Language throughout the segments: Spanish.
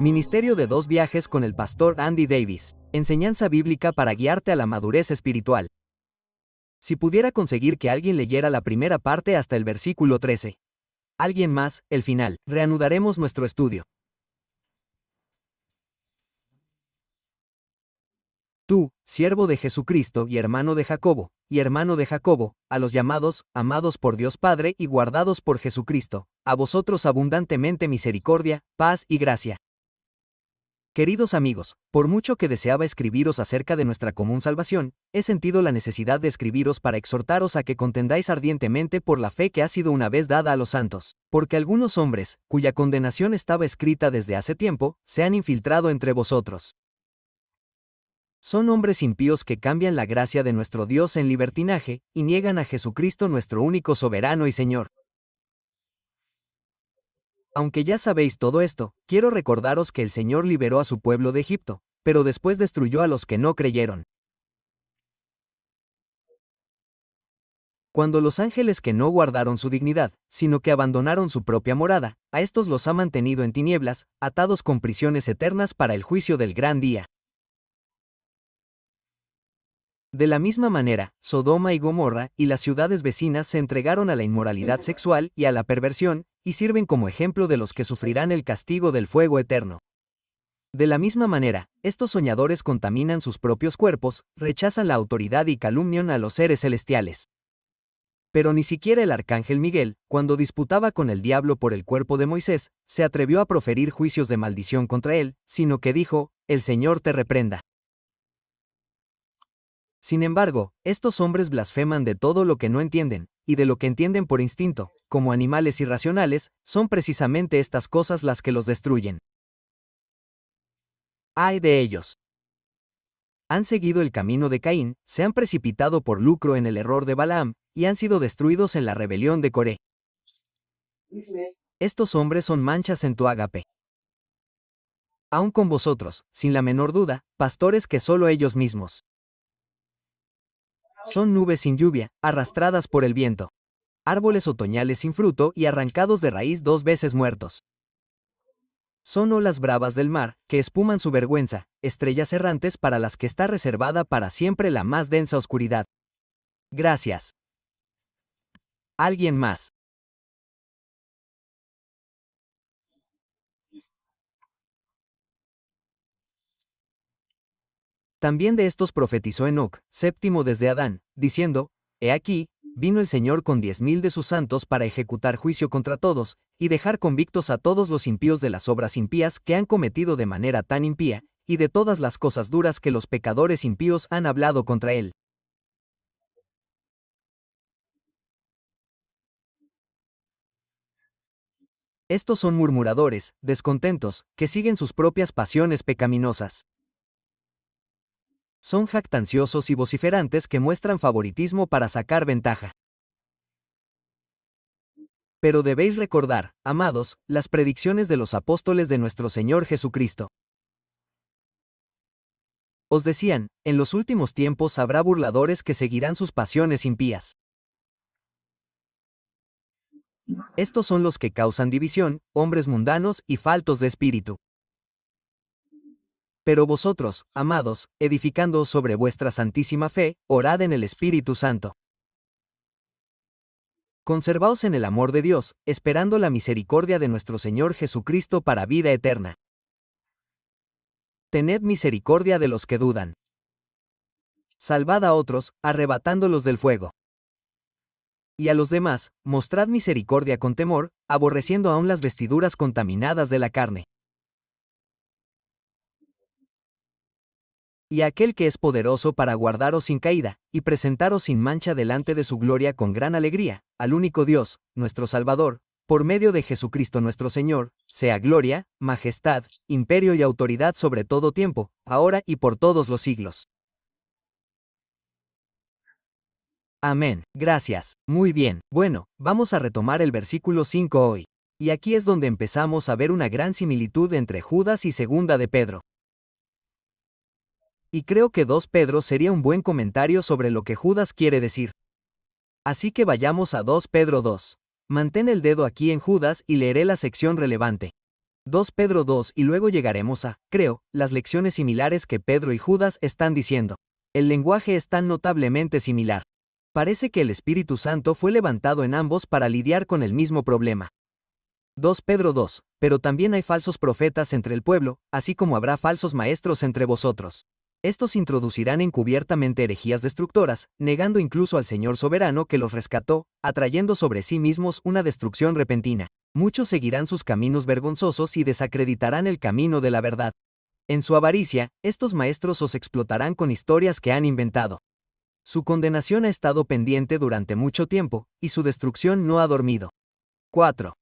Ministerio de 2 viajes con el pastor Andy Davis. Enseñanza bíblica para guiarte a la madurez espiritual. Si pudiera conseguir que alguien leyera la primera parte hasta el versículo 13. Alguien más, el final, reanudaremos nuestro estudio. Tú, siervo de Jesucristo y hermano de Jacobo, a los llamados, amados por Dios Padre y guardados por Jesucristo, a vosotros abundantemente misericordia, paz y gracia. Queridos amigos, por mucho que deseaba escribiros acerca de nuestra común salvación, he sentido la necesidad de escribiros para exhortaros a que contendáis ardientemente por la fe que ha sido una vez dada a los santos, porque algunos hombres, cuya condenación estaba escrita desde hace tiempo, se han infiltrado entre vosotros. Son hombres impíos que cambian la gracia de nuestro Dios en libertinaje, y niegan a Jesucristo nuestro único soberano y Señor. Aunque ya sabéis todo esto, quiero recordaros que el Señor liberó a su pueblo de Egipto, pero después destruyó a los que no creyeron. Cuando los ángeles que no guardaron su dignidad, sino que abandonaron su propia morada, a estos los ha mantenido en tinieblas, atados con prisiones eternas para el juicio del gran día. De la misma manera, Sodoma y Gomorra y las ciudades vecinas se entregaron a la inmoralidad sexual y a la perversión, y sirven como ejemplo de los que sufrirán el castigo del fuego eterno. De la misma manera, estos soñadores contaminan sus propios cuerpos, rechazan la autoridad y calumnian a los seres celestiales. Pero ni siquiera el arcángel Miguel, cuando disputaba con el diablo por el cuerpo de Moisés, se atrevió a proferir juicios de maldición contra él, sino que dijo: «El Señor te reprenda». Sin embargo, estos hombres blasfeman de todo lo que no entienden, y de lo que entienden por instinto, como animales irracionales, son precisamente estas cosas las que los destruyen. ¡Ay de ellos! Han seguido el camino de Caín, se han precipitado por lucro en el error de Balaam, y han sido destruidos en la rebelión de Coré. Estos hombres son manchas en tu ágape. Aún con vosotros, sin la menor duda, pastores que solo ellos mismos. Son nubes sin lluvia, arrastradas por el viento. Árboles otoñales sin fruto y arrancados de raíz 2 veces muertos. Son olas bravas del mar, que espuman su vergüenza, estrellas errantes para las que está reservada para siempre la más densa oscuridad. Gracias. ¿Alguien más? También de estos profetizó Enoc, séptimo desde Adán, diciendo: «He aquí, vino el Señor con 10,000 de sus santos para ejecutar juicio contra todos, y dejar convictos a todos los impíos de las obras impías que han cometido de manera tan impía, y de todas las cosas duras que los pecadores impíos han hablado contra él». Estos son murmuradores, descontentos, que siguen sus propias pasiones pecaminosas. Son jactanciosos y vociferantes que muestran favoritismo para sacar ventaja. Pero debéis recordar, amados, las predicciones de los apóstoles de nuestro Señor Jesucristo. Os decían: en los últimos tiempos habrá burladores que seguirán sus pasiones impías. Estos son los que causan división, hombres mundanos y faltos de espíritu. Pero vosotros, amados, edificándoos sobre vuestra santísima fe, orad en el Espíritu Santo. Conservaos en el amor de Dios, esperando la misericordia de nuestro Señor Jesucristo para vida eterna. Tened misericordia de los que dudan. Salvad a otros, arrebatándolos del fuego. Y a los demás, mostrad misericordia con temor, aborreciendo aún las vestiduras contaminadas de la carne. Y a aquel que es poderoso para guardaros sin caída, y presentaros sin mancha delante de su gloria con gran alegría, al único Dios, nuestro Salvador, por medio de Jesucristo nuestro Señor, sea gloria, majestad, imperio y autoridad sobre todo tiempo, ahora y por todos los siglos. Amén. Gracias. Muy bien. Bueno, vamos a retomar el versículo 5 hoy. Y aquí es donde empezamos a ver una gran similitud entre Judas y Segunda de Pedro. Y creo que 2 Pedro sería un buen comentario sobre lo que Judas quiere decir. Así que vayamos a 2 Pedro 2. Mantén el dedo aquí en Judas y leeré la sección relevante. 2 Pedro 2 y luego llegaremos a, creo, las lecciones similares que Pedro y Judas están diciendo. El lenguaje es tan notablemente similar. Parece que el Espíritu Santo fue levantado en ambos para lidiar con el mismo problema. 2 Pedro 2. Pero también hay falsos profetas entre el pueblo, así como habrá falsos maestros entre vosotros. Estos introducirán encubiertamente herejías destructoras, negando incluso al Señor soberano que los rescató, atrayendo sobre sí mismos una destrucción repentina. Muchos seguirán sus caminos vergonzosos y desacreditarán el camino de la verdad. En su avaricia, estos maestros os explotarán con historias que han inventado. Su condenación ha estado pendiente durante mucho tiempo, y su destrucción no ha dormido. 4.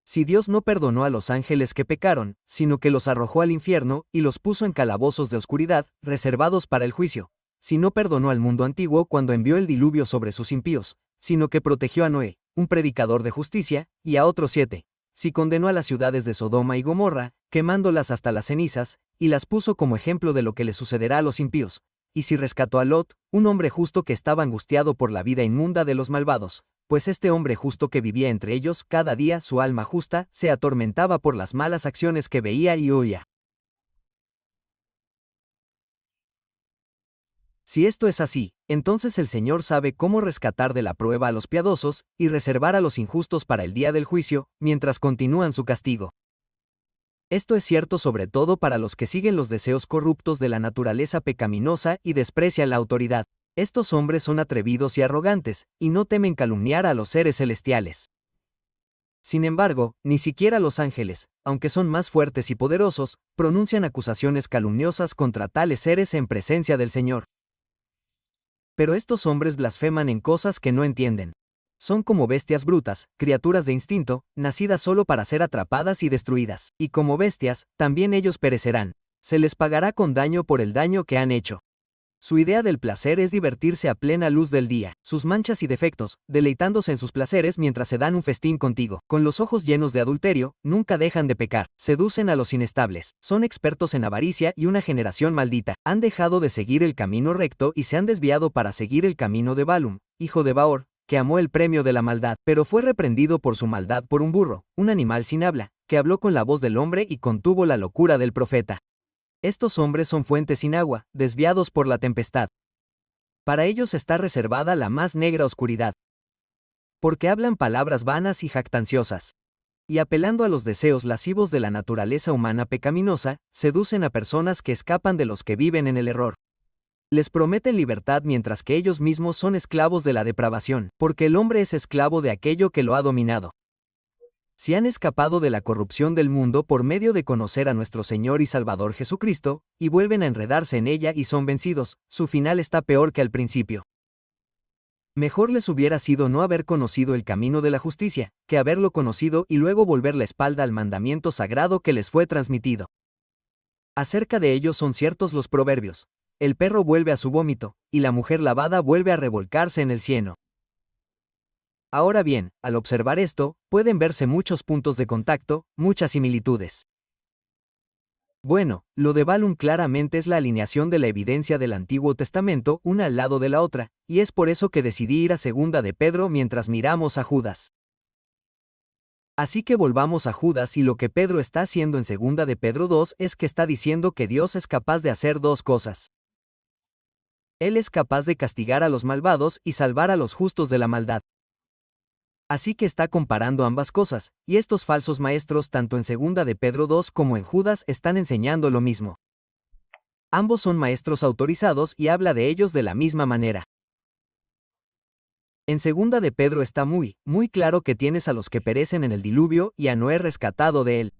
Si Dios no perdonó a los ángeles que pecaron, sino que los arrojó al infierno y los puso en calabozos de oscuridad, reservados para el juicio, si no perdonó al mundo antiguo cuando envió el diluvio sobre sus impíos, sino que protegió a Noé, un predicador de justicia, y a otros 7, si condenó a las ciudades de Sodoma y Gomorra, quemándolas hasta las cenizas, y las puso como ejemplo de lo que le sucederá a los impíos, y si rescató a Lot, un hombre justo que estaba angustiado por la vida inmunda de los malvados, pues este hombre justo que vivía entre ellos, cada día su alma justa se atormentaba por las malas acciones que veía y oía. Si esto es así, entonces el Señor sabe cómo rescatar de la prueba a los piadosos y reservar a los injustos para el día del juicio, mientras continúan su castigo. Esto es cierto sobre todo para los que siguen los deseos corruptos de la naturaleza pecaminosa y desprecian la autoridad. Estos hombres son atrevidos y arrogantes, y no temen calumniar a los seres celestiales. Sin embargo, ni siquiera los ángeles, aunque son más fuertes y poderosos, pronuncian acusaciones calumniosas contra tales seres en presencia del Señor. Pero estos hombres blasfeman en cosas que no entienden. Son como bestias brutas, criaturas de instinto, nacidas solo para ser atrapadas y destruidas. Y como bestias, también ellos perecerán. Se les pagará con daño por el daño que han hecho. Su idea del placer es divertirse a plena luz del día, sus manchas y defectos, deleitándose en sus placeres mientras se dan un festín contigo. Con los ojos llenos de adulterio, nunca dejan de pecar, seducen a los inestables, son expertos en avaricia y una generación maldita. Han dejado de seguir el camino recto y se han desviado para seguir el camino de Balum, hijo de Baor, que amó el premio de la maldad, pero fue reprendido por su maldad por un burro, un animal sin habla, que habló con la voz del hombre y contuvo la locura del profeta. Estos hombres son fuentes sin agua, desviados por la tempestad. Para ellos está reservada la más negra oscuridad. Porque hablan palabras vanas y jactanciosas. Y apelando a los deseos lascivos de la naturaleza humana pecaminosa, seducen a personas que escapan de los que viven en el error. Les prometen libertad mientras que ellos mismos son esclavos de la depravación, porque el hombre es esclavo de aquello que lo ha dominado. Si han escapado de la corrupción del mundo por medio de conocer a nuestro Señor y Salvador Jesucristo, y vuelven a enredarse en ella y son vencidos, su final está peor que al principio. Mejor les hubiera sido no haber conocido el camino de la justicia, que haberlo conocido y luego volver la espalda al mandamiento sagrado que les fue transmitido. Acerca de ello son ciertos los proverbios. El perro vuelve a su vómito, y la mujer lavada vuelve a revolcarse en el cieno. Ahora bien, al observar esto, pueden verse muchos puntos de contacto, muchas similitudes. Bueno, lo de Balum claramente es la alineación de la evidencia del Antiguo Testamento una al lado de la otra, y es por eso que decidí ir a 2 de Pedro mientras miramos a Judas. Así que volvamos a Judas y lo que Pedro está haciendo en 2 de Pedro 2 es que está diciendo que Dios es capaz de hacer dos cosas. Él es capaz de castigar a los malvados y salvar a los justos de la maldad. Así que está comparando ambas cosas, y estos falsos maestros tanto en 2 de Pedro 2 como en Judas están enseñando lo mismo. Ambos son maestros autorizados y habla de ellos de la misma manera. En 2 de Pedro está muy claro que tienes a los que perecen en el diluvio y a Noé rescatado de él.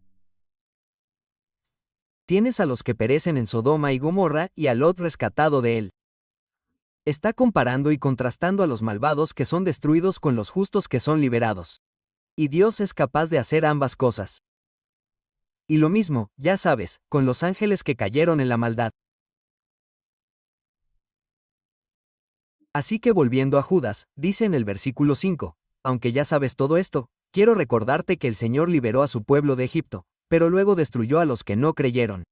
Tienes a los que perecen en Sodoma y Gomorra y a Lot rescatado de él. Está comparando y contrastando a los malvados que son destruidos con los justos que son liberados. Y Dios es capaz de hacer ambas cosas. Y lo mismo, ya sabes, con los ángeles que cayeron en la maldad. Así que volviendo a Judas, dice en el versículo 5, aunque ya sabes todo esto, quiero recordarte que el Señor liberó a su pueblo de Egipto, pero luego destruyó a los que no creyeron.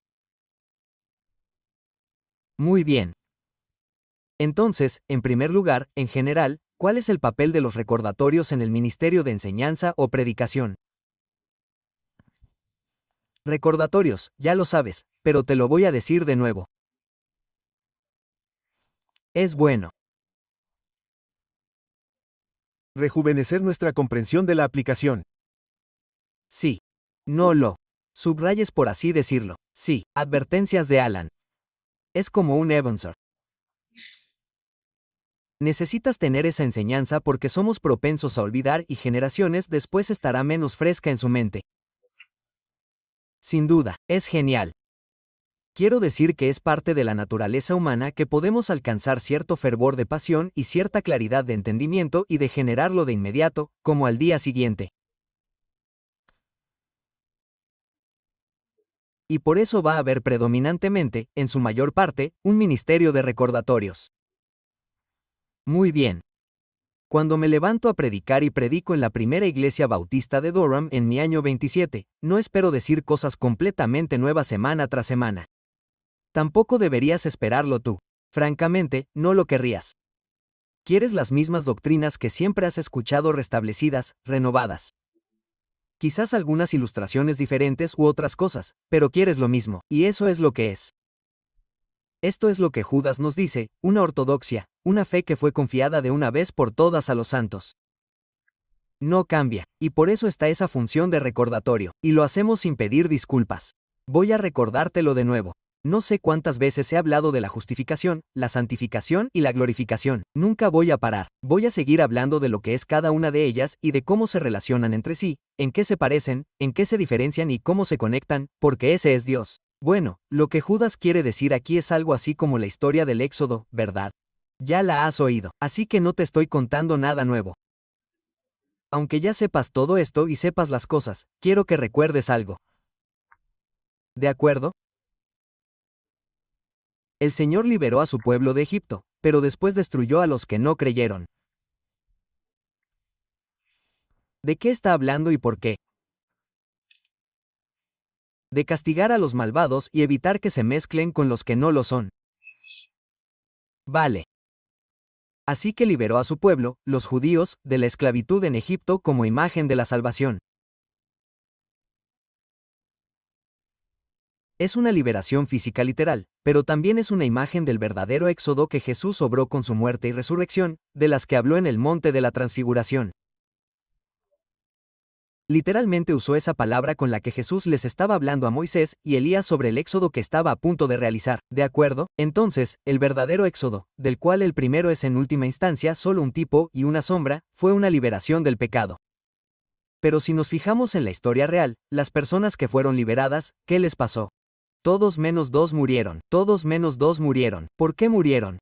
Muy bien. Entonces, en primer lugar, en general, ¿Cuál es el papel de los recordatorios en el ministerio de enseñanza o predicación? Recordatorios, ya lo sabes, pero te lo voy a decir de nuevo. Es bueno. Rejuvenecer nuestra comprensión de la aplicación. Sí. No lo subrayes por así decirlo. Sí. Advertencias de Alan. Es como un Ebenezer. Necesitas tener esa enseñanza porque somos propensos a olvidar y generaciones después estará menos fresca en su mente. Sin duda, es genial. Quiero decir que es parte de la naturaleza humana que podemos alcanzar cierto fervor de pasión y cierta claridad de entendimiento y de generarlo de inmediato, como al día siguiente. Y por eso va a haber predominantemente, en su mayor parte, un ministerio de recordatorios. Muy bien. Cuando me levanto a predicar y predico en la primera iglesia bautista de Durham en mi año 27, no espero decir cosas completamente nuevas semana tras semana. Tampoco deberías esperarlo tú. Francamente, no lo querrías. Quieres las mismas doctrinas que siempre has escuchado restablecidas, renovadas. Quizás algunas ilustraciones diferentes u otras cosas, pero quieres lo mismo, y eso es lo que es. Esto es lo que Judas nos dice, una ortodoxia, una fe que fue confiada de una vez por todas a los santos. No cambia, y por eso está esa función de recordatorio, y lo hacemos sin pedir disculpas. Voy a recordártelo de nuevo. No sé cuántas veces he hablado de la justificación, la santificación y la glorificación. Nunca voy a parar. Voy a seguir hablando de lo que es cada una de ellas y de cómo se relacionan entre sí, en qué se parecen, en qué se diferencian y cómo se conectan, porque ese es Dios. Bueno, lo que Judas quiere decir aquí es algo así como la historia del Éxodo, ¿verdad? Ya la has oído, así que no te estoy contando nada nuevo. Aunque ya sepas todo esto y sepas las cosas, quiero que recuerdes algo. ¿De acuerdo? El Señor liberó a su pueblo de Egipto, pero después destruyó a los que no creyeron. ¿De qué está hablando y por qué? De castigar a los malvados y evitar que se mezclen con los que no lo son. Vale. Así que liberó a su pueblo, los judíos, de la esclavitud en Egipto como imagen de la salvación. Es una liberación física literal, pero también es una imagen del verdadero éxodo que Jesús obró con su muerte y resurrección, de las que habló en el monte de la transfiguración. Literalmente usó esa palabra con la que Jesús les estaba hablando a Moisés y Elías sobre el éxodo que estaba a punto de realizar, ¿de acuerdo? Entonces, el verdadero éxodo, del cual el primero es en última instancia solo un tipo y una sombra, fue una liberación del pecado. Pero si nos fijamos en la historia real, las personas que fueron liberadas, ¿qué les pasó? Todos menos dos murieron. Todos menos dos murieron. ¿Por qué murieron?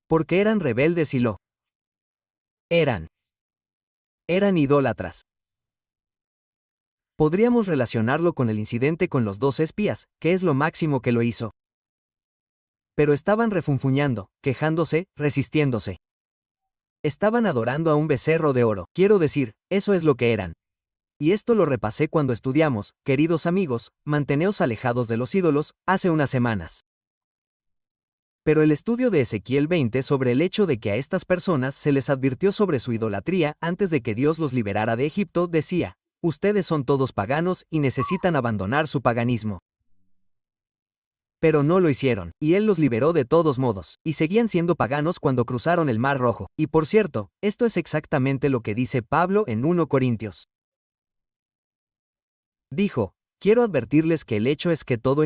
Porque eran rebeldes y lo eran. Eran idólatras. Podríamos relacionarlo con el incidente con los 2 espías, que es lo máximo que lo hizo. Pero estaban refunfuñando, quejándose, resistiéndose. Estaban adorando a un becerro de oro. Quiero decir, eso es lo que eran. Y esto lo repasé cuando estudiamos, queridos amigos, manteneos alejados de los ídolos, hace unas semanas. Pero el estudio de Ezequiel 20 sobre el hecho de que a estas personas se les advirtió sobre su idolatría antes de que Dios los liberara de Egipto decía, ustedes son todos paganos y necesitan abandonar su paganismo. Pero no lo hicieron, y Él los liberó de todos modos, y seguían siendo paganos cuando cruzaron el Mar Rojo. Y por cierto, esto es exactamente lo que dice Pablo en 1 Corintios. Dijo, quiero advertirles que el hecho es que todo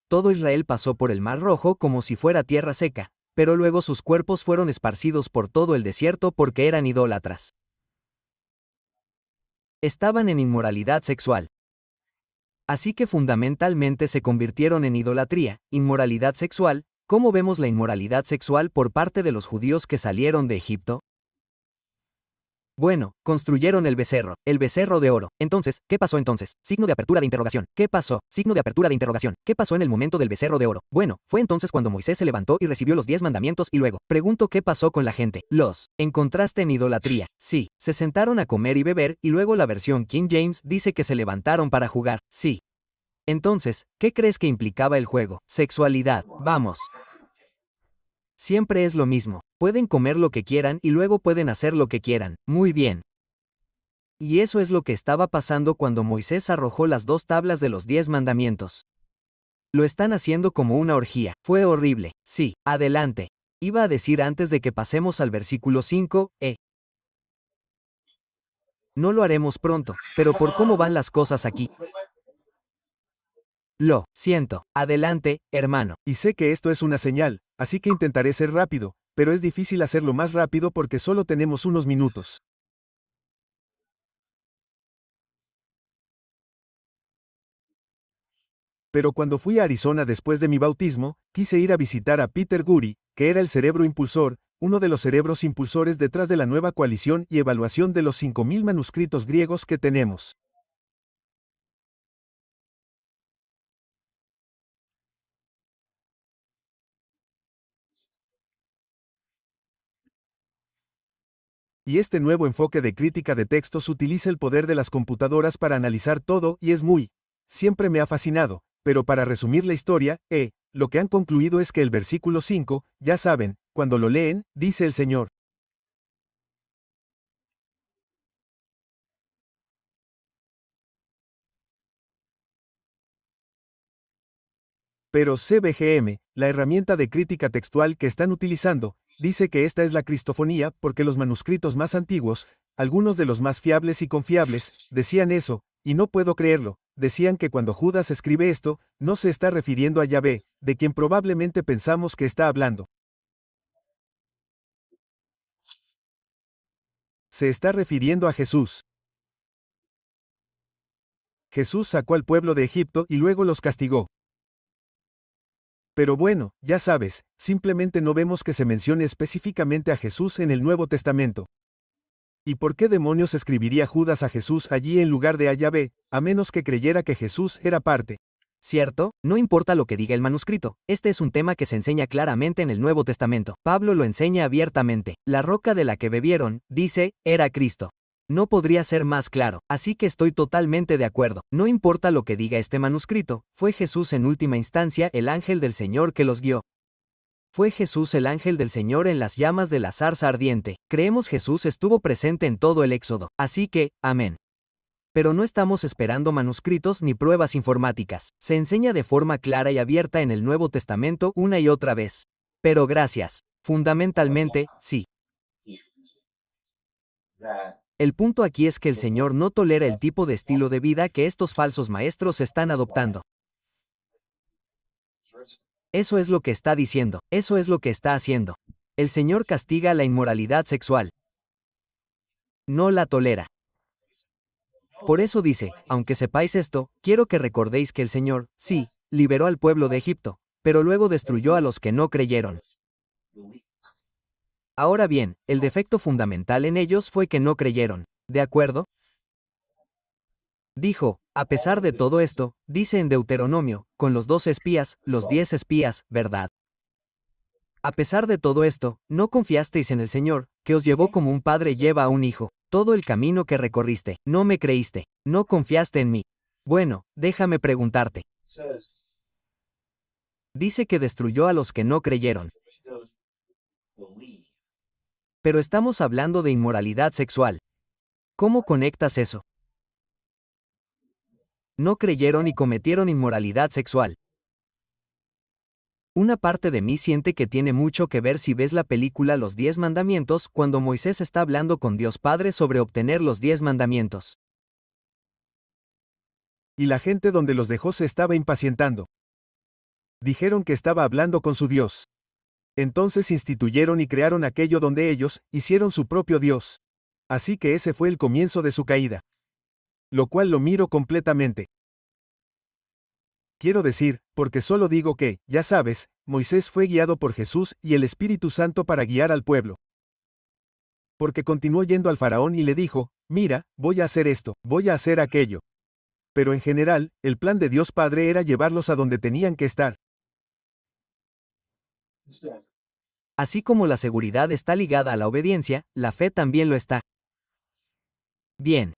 todo Israel pasó por el Mar Rojo como si fuera tierra seca, pero luego sus cuerpos fueron esparcidos por todo el desierto porque eran idólatras. Estaban en inmoralidad sexual. Así que fundamentalmente se convirtieron en idolatría, inmoralidad sexual. ¿Cómo vemos la inmoralidad sexual por parte de los judíos que salieron de Egipto? Bueno, construyeron el becerro de oro. Entonces, ¿qué pasó entonces? Signo de apertura de interrogación. ¿Qué pasó? Signo de apertura de interrogación. ¿Qué pasó en el momento del becerro de oro? Bueno, fue entonces cuando Moisés se levantó y recibió los 10 mandamientos y luego, pregunto qué pasó con la gente. Los encontraste en idolatría. Sí, se sentaron a comer y beber y luego la versión King James dice que se levantaron para jugar. Sí. Entonces, ¿qué crees que implicaba el juego? Sexualidad. Vamos. Siempre es lo mismo. Pueden comer lo que quieran y luego pueden hacer lo que quieran. Muy bien. Y eso es lo que estaba pasando cuando Moisés arrojó las 2 tablas de los 10 mandamientos. Lo están haciendo como una orgía. Fue horrible. Sí, adelante. Iba a decir antes de que pasemos al versículo 5, no lo haremos pronto, pero por cómo van las cosas aquí. Lo siento. Adelante, hermano. Y sé que esto es una señal, así que intentaré ser rápido, pero es difícil hacerlo más rápido porque solo tenemos unos minutos. Pero cuando fui a Arizona después de mi bautismo, quise ir a visitar a Peter Guri, que era el cerebro impulsor, uno de los cerebros impulsores detrás de la nueva coalición y evaluación de los 5000 manuscritos griegos que tenemos. Y este nuevo enfoque de crítica de textos utiliza el poder de las computadoras para analizar todo y es siempre me ha fascinado, pero para resumir la historia, lo que han concluido es que el versículo 5, ya saben, cuando lo leen, dice el Señor. Pero CBGM, la herramienta de crítica textual que están utilizando, dice que esta es la cristofonía porque los manuscritos más antiguos, algunos de los más fiables y confiables, decían eso, y no puedo creerlo, decían que cuando Judas escribe esto, no se está refiriendo a Yahvé, de quien probablemente pensamos que está hablando. Se está refiriendo a Jesús. Jesús sacó al pueblo de Egipto y luego los castigó. Pero bueno, ya sabes, simplemente no vemos que se mencione específicamente a Jesús en el Nuevo Testamento. ¿Y por qué demonios escribiría Judas a Jesús allí en lugar de a Yahvé, a menos que creyera que Jesús era parte? ¿Cierto? No importa lo que diga el manuscrito, este es un tema que se enseña claramente en el Nuevo Testamento. Pablo lo enseña abiertamente. La roca de la que bebieron, dice, era Cristo. No podría ser más claro, así que estoy totalmente de acuerdo. No importa lo que diga este manuscrito, fue Jesús en última instancia el ángel del Señor que los guió. Fue Jesús el ángel del Señor en las llamas de la zarza ardiente. Creemos Jesús estuvo presente en todo el Éxodo, así que, amén. Pero no estamos esperando manuscritos ni pruebas informáticas. Se enseña de forma clara y abierta en el Nuevo Testamento una y otra vez. Pero gracias. Fundamentalmente, sí. El punto aquí es que el Señor no tolera el tipo de estilo de vida que estos falsos maestros están adoptando. Eso es lo que está diciendo, eso es lo que está haciendo. El Señor castiga la inmoralidad sexual. No la tolera. Por eso dice, aunque sepáis esto, quiero que recordéis que el Señor, sí, liberó al pueblo de Egipto, pero luego destruyó a los que no creyeron. Ahora bien, el defecto fundamental en ellos fue que no creyeron. ¿De acuerdo? Dijo, a pesar de todo esto, dice en Deuteronomio, con los 12 espías, los 10 espías, ¿verdad? A pesar de todo esto, no confiasteis en el Señor, que os llevó como un padre lleva a un hijo. Todo el camino que recorriste, no me creíste, no confiaste en mí. Bueno, déjame preguntarte. Dice que destruyó a los que no creyeron. Pero estamos hablando de inmoralidad sexual. ¿Cómo conectas eso? No creyeron y cometieron inmoralidad sexual. Una parte de mí siente que tiene mucho que ver si ves la película Los 10 Mandamientos cuando Moisés está hablando con Dios Padre sobre obtener los 10 mandamientos. Y la gente donde los dejó se estaba impacientando. Dijeron que estaba hablando con su Dios. Entonces instituyeron y crearon aquello donde ellos hicieron su propio Dios. Así que ese fue el comienzo de su caída. Lo cual lo miro completamente. Quiero decir, porque solo digo que, ya sabes, Moisés fue guiado por Jesús y el Espíritu Santo para guiar al pueblo. Porque continuó yendo al faraón y le dijo, mira, voy a hacer esto, voy a hacer aquello. Pero en general, el plan de Dios Padre era llevarlos a donde tenían que estar. Así como la seguridad está ligada a la obediencia, la fe también lo está. Bien.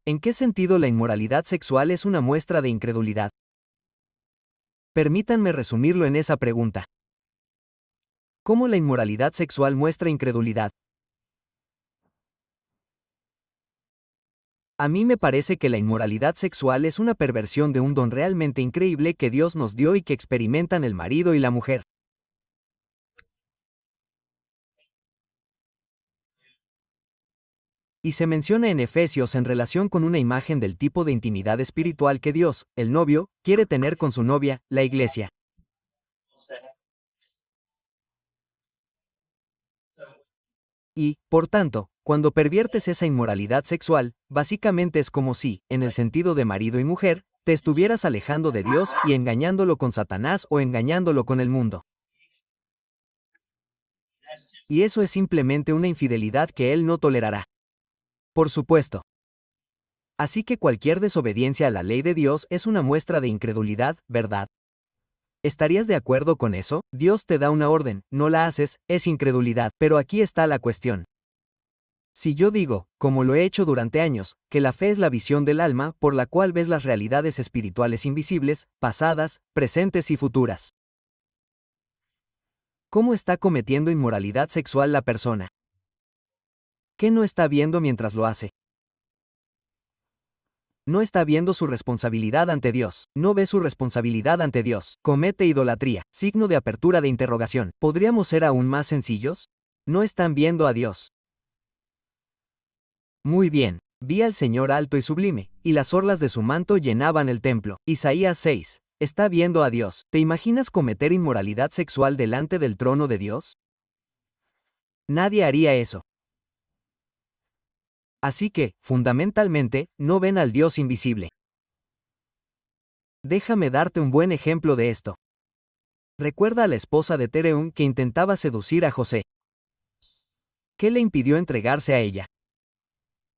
¿En qué sentido la inmoralidad sexual es una muestra de incredulidad? Permítanme resumirlo en esa pregunta. ¿Cómo la inmoralidad sexual muestra incredulidad? A mí me parece que la inmoralidad sexual es una perversión de un don realmente increíble que Dios nos dio y que experimentan el marido y la mujer. Y se menciona en Efesios en relación con una imagen del tipo de intimidad espiritual que Dios, el novio, quiere tener con su novia, la iglesia. Y, por tanto, cuando perviertes esa inmoralidad sexual, básicamente es como si, en el sentido de marido y mujer, te estuvieras alejando de Dios y engañándolo con Satanás o engañándolo con el mundo. Y eso es simplemente una infidelidad que Él no tolerará. Por supuesto. Así que cualquier desobediencia a la ley de Dios es una muestra de incredulidad, ¿verdad? ¿Estarías de acuerdo con eso? Dios te da una orden, no la haces, es incredulidad, pero aquí está la cuestión. Si yo digo, como lo he hecho durante años, que la fe es la visión del alma por la cual ves las realidades espirituales invisibles, pasadas, presentes y futuras. ¿Cómo está cometiendo inmoralidad sexual la persona? ¿Qué no está viendo mientras lo hace? No está viendo su responsabilidad ante Dios. No ve su responsabilidad ante Dios. Comete idolatría. Signo de apertura de interrogación. ¿Podríamos ser aún más sencillos? No están viendo a Dios. Muy bien. Vi al Señor alto y sublime, y las orlas de su manto llenaban el templo. Isaías 6. Está viendo a Dios. ¿Te imaginas cometer inmoralidad sexual delante del trono de Dios? Nadie haría eso. Así que, fundamentalmente, no ven al Dios invisible. Déjame darte un buen ejemplo de esto. Recuerda a la esposa de Tereún que intentaba seducir a José. ¿Qué le impidió entregarse a ella?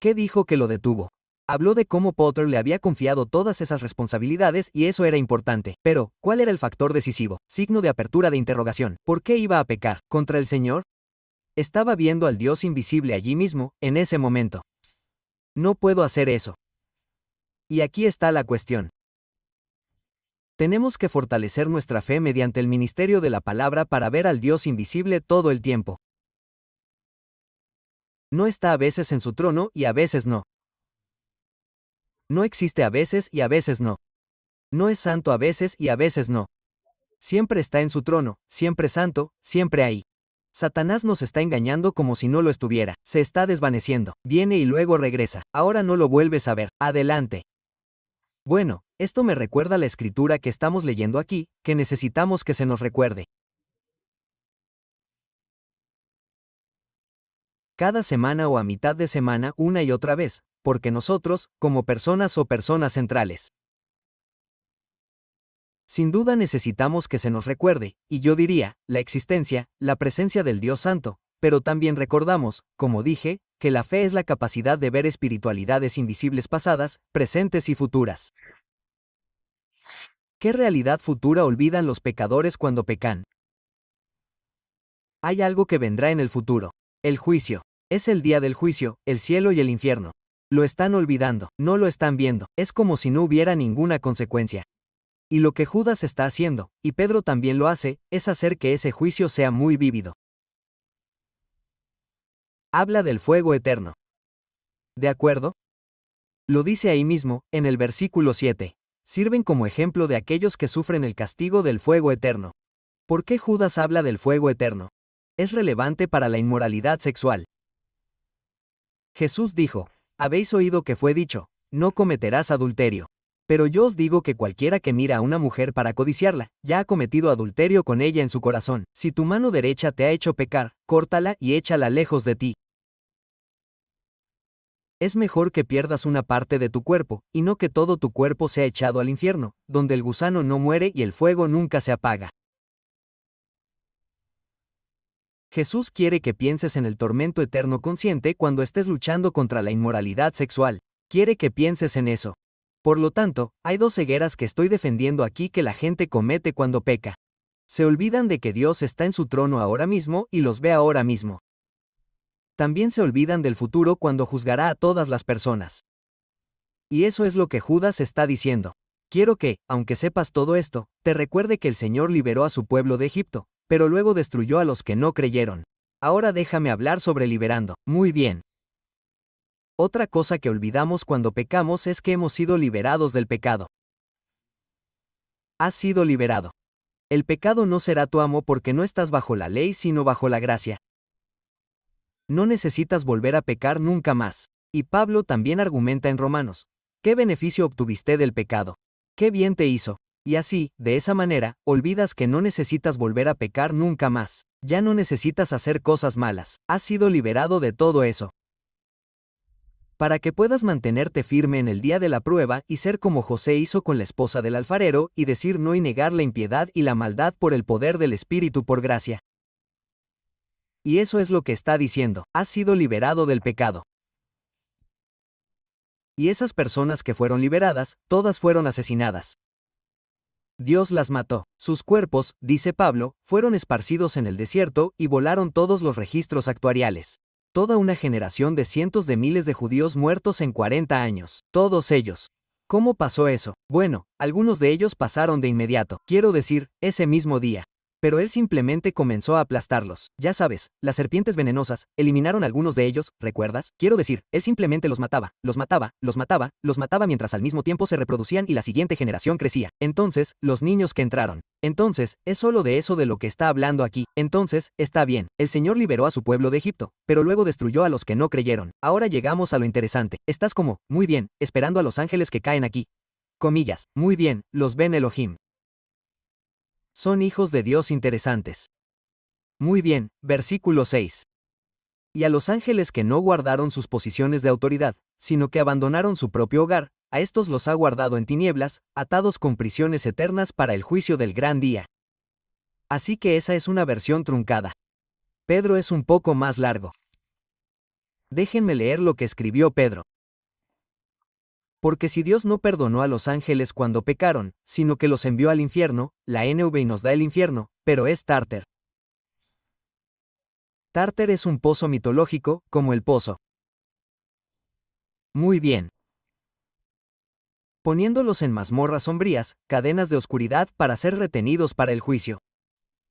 ¿Qué dijo que lo detuvo? Habló de cómo Potter le había confiado todas esas responsabilidades y eso era importante. Pero, ¿cuál era el factor decisivo? Signo de apertura de interrogación. ¿Por qué iba a pecar? ¿Contra el Señor? Estaba viendo al Dios invisible allí mismo, en ese momento. No puedo hacer eso. Y aquí está la cuestión. Tenemos que fortalecer nuestra fe mediante el ministerio de la palabra para ver al Dios invisible todo el tiempo. No está a veces en su trono y a veces no. No existe a veces y a veces no. No es santo a veces y a veces no. Siempre está en su trono, siempre santo, siempre ahí. Satanás nos está engañando como si no lo estuviera. Se está desvaneciendo. Viene y luego regresa. Ahora no lo vuelves a ver. Adelante. Bueno, esto me recuerda la escritura que estamos leyendo aquí, que necesitamos que se nos recuerde. Cada semana o a mitad de semana una y otra vez, porque nosotros, como personas o personas centrales. Sin duda necesitamos que se nos recuerde, y yo diría, la existencia, la presencia del Dios Santo, pero también recordamos, como dije, que la fe es la capacidad de ver espiritualidades invisibles pasadas, presentes y futuras. ¿Qué realidad futura olvidan los pecadores cuando pecan? Hay algo que vendrá en el futuro. El juicio. Es el día del juicio, el cielo y el infierno. Lo están olvidando, no lo están viendo, es como si no hubiera ninguna consecuencia. Y lo que Judas está haciendo, y Pedro también lo hace, es hacer que ese juicio sea muy vívido. Habla del fuego eterno. ¿De acuerdo? Lo dice ahí mismo, en el versículo 7. Sirven como ejemplo de aquellos que sufren el castigo del fuego eterno. ¿Por qué Judas habla del fuego eterno? Es relevante para la inmoralidad sexual. Jesús dijo, habéis oído que fue dicho, no cometerás adulterio. Pero yo os digo que cualquiera que mira a una mujer para codiciarla, ya ha cometido adulterio con ella en su corazón. Si tu mano derecha te ha hecho pecar, córtala y échala lejos de ti. Es mejor que pierdas una parte de tu cuerpo, y no que todo tu cuerpo sea echado al infierno, donde el gusano no muere y el fuego nunca se apaga. Jesús quiere que pienses en el tormento eterno consciente cuando estés luchando contra la inmoralidad sexual. Quiere que pienses en eso. Por lo tanto, hay dos cegueras que estoy defendiendo aquí que la gente comete cuando peca. Se olvidan de que Dios está en su trono ahora mismo y los ve ahora mismo. También se olvidan del futuro cuando juzgará a todas las personas. Y eso es lo que Judas está diciendo. Quiero que, aunque sepas todo esto, te recuerde que el Señor liberó a su pueblo de Egipto, pero luego destruyó a los que no creyeron. Ahora déjame hablar sobre liberando. Muy bien. Otra cosa que olvidamos cuando pecamos es que hemos sido liberados del pecado. Has sido liberado. El pecado no será tu amo porque no estás bajo la ley sino bajo la gracia. No necesitas volver a pecar nunca más. Y Pablo también argumenta en Romanos. ¿Qué beneficio obtuviste del pecado? ¿Qué bien te hizo? Y así, de esa manera, olvidas que no necesitas volver a pecar nunca más. Ya no necesitas hacer cosas malas. Has sido liberado de todo eso. Para que puedas mantenerte firme en el día de la prueba y ser como José hizo con la esposa del alfarero y decir no y negar la impiedad y la maldad por el poder del Espíritu por gracia. Y eso es lo que está diciendo, has sido liberado del pecado. Y esas personas que fueron liberadas, todas fueron asesinadas. Dios las mató. Sus cuerpos, dice Pablo, fueron esparcidos en el desierto y volaron todos los registros actuariales. Toda una generación de cientos de miles de judíos muertos en 40 años. Todos ellos. ¿Cómo pasó eso? Bueno, algunos de ellos pasaron de inmediato, quiero decir, ese mismo día. Pero él simplemente comenzó a aplastarlos. Ya sabes, las serpientes venenosas, eliminaron algunos de ellos, ¿recuerdas? Quiero decir, él simplemente los mataba, los mataba, los mataba, los mataba mientras al mismo tiempo se reproducían y la siguiente generación crecía. Entonces, los niños que entraron. Entonces, es solo de eso de lo que está hablando aquí. Entonces, está bien, el Señor liberó a su pueblo de Egipto, pero luego destruyó a los que no creyeron. Ahora llegamos a lo interesante. Estás como, muy bien, esperando a los ángeles que caen aquí. Comillas, muy bien, los ven Elohim. Son hijos de Dios interesantes. Muy bien, versículo 6. Y a los ángeles que no guardaron sus posiciones de autoridad, sino que abandonaron su propio hogar, a estos los ha guardado en tinieblas, atados con prisiones eternas para el juicio del gran día. Así que esa es una versión truncada. Pedro es un poco más largo. Déjenme leer lo que escribió Pedro. Porque si Dios no perdonó a los ángeles cuando pecaron, sino que los envió al infierno, la NV nos da el infierno, pero es Tártar. Tártar es un pozo mitológico, como el pozo. Muy bien. Poniéndolos en mazmorras sombrías, cadenas de oscuridad para ser retenidos para el juicio.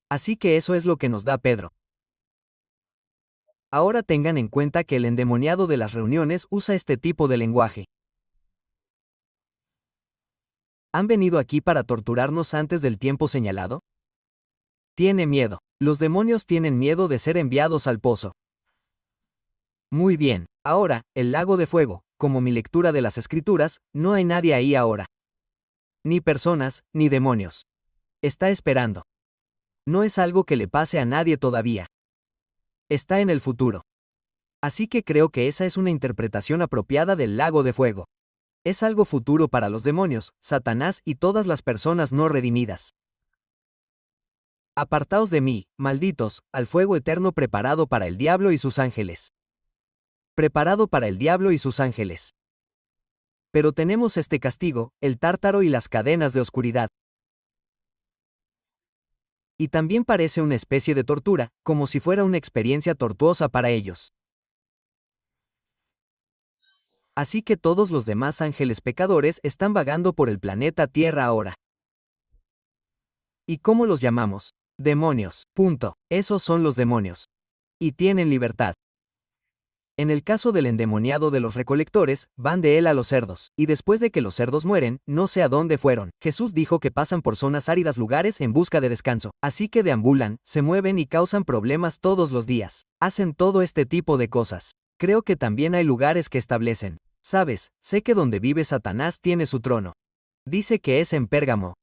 Así que eso es lo que nos da Pedro. Ahora tengan en cuenta que el endemoniado de las reuniones usa este tipo de lenguaje. ¿Han venido aquí para torturarnos antes del tiempo señalado? Tiene miedo. Los demonios tienen miedo de ser enviados al pozo. Muy bien. Ahora, el lago de fuego, como mi lectura de las escrituras, no hay nadie ahí ahora. Ni personas, ni demonios. Está esperando. No es algo que le pase a nadie todavía. Está en el futuro. Así que creo que esa es una interpretación apropiada del lago de fuego. Es algo futuro para los demonios, Satanás y todas las personas no redimidas. Apartaos de mí, malditos, al fuego eterno preparado para el diablo y sus ángeles. Preparado para el diablo y sus ángeles. Pero tenemos este castigo, el tártaro y las cadenas de oscuridad. Y también parece una especie de tortura, como si fuera una experiencia tortuosa para ellos. Así que todos los demás ángeles pecadores están vagando por el planeta Tierra ahora. ¿Y cómo los llamamos? Demonios. Punto. Esos son los demonios. Y tienen libertad. En el caso del endemoniado de los recolectores, van de él a los cerdos, y después de que los cerdos mueren, no sé a dónde fueron. Jesús dijo que pasan por zonas áridas lugares en busca de descanso, así que deambulan, se mueven y causan problemas todos los días. Hacen todo este tipo de cosas. Creo que también hay lugares que establecen. Sabes, sé que donde vive Satanás tiene su trono. Dice que es en Pérgamo.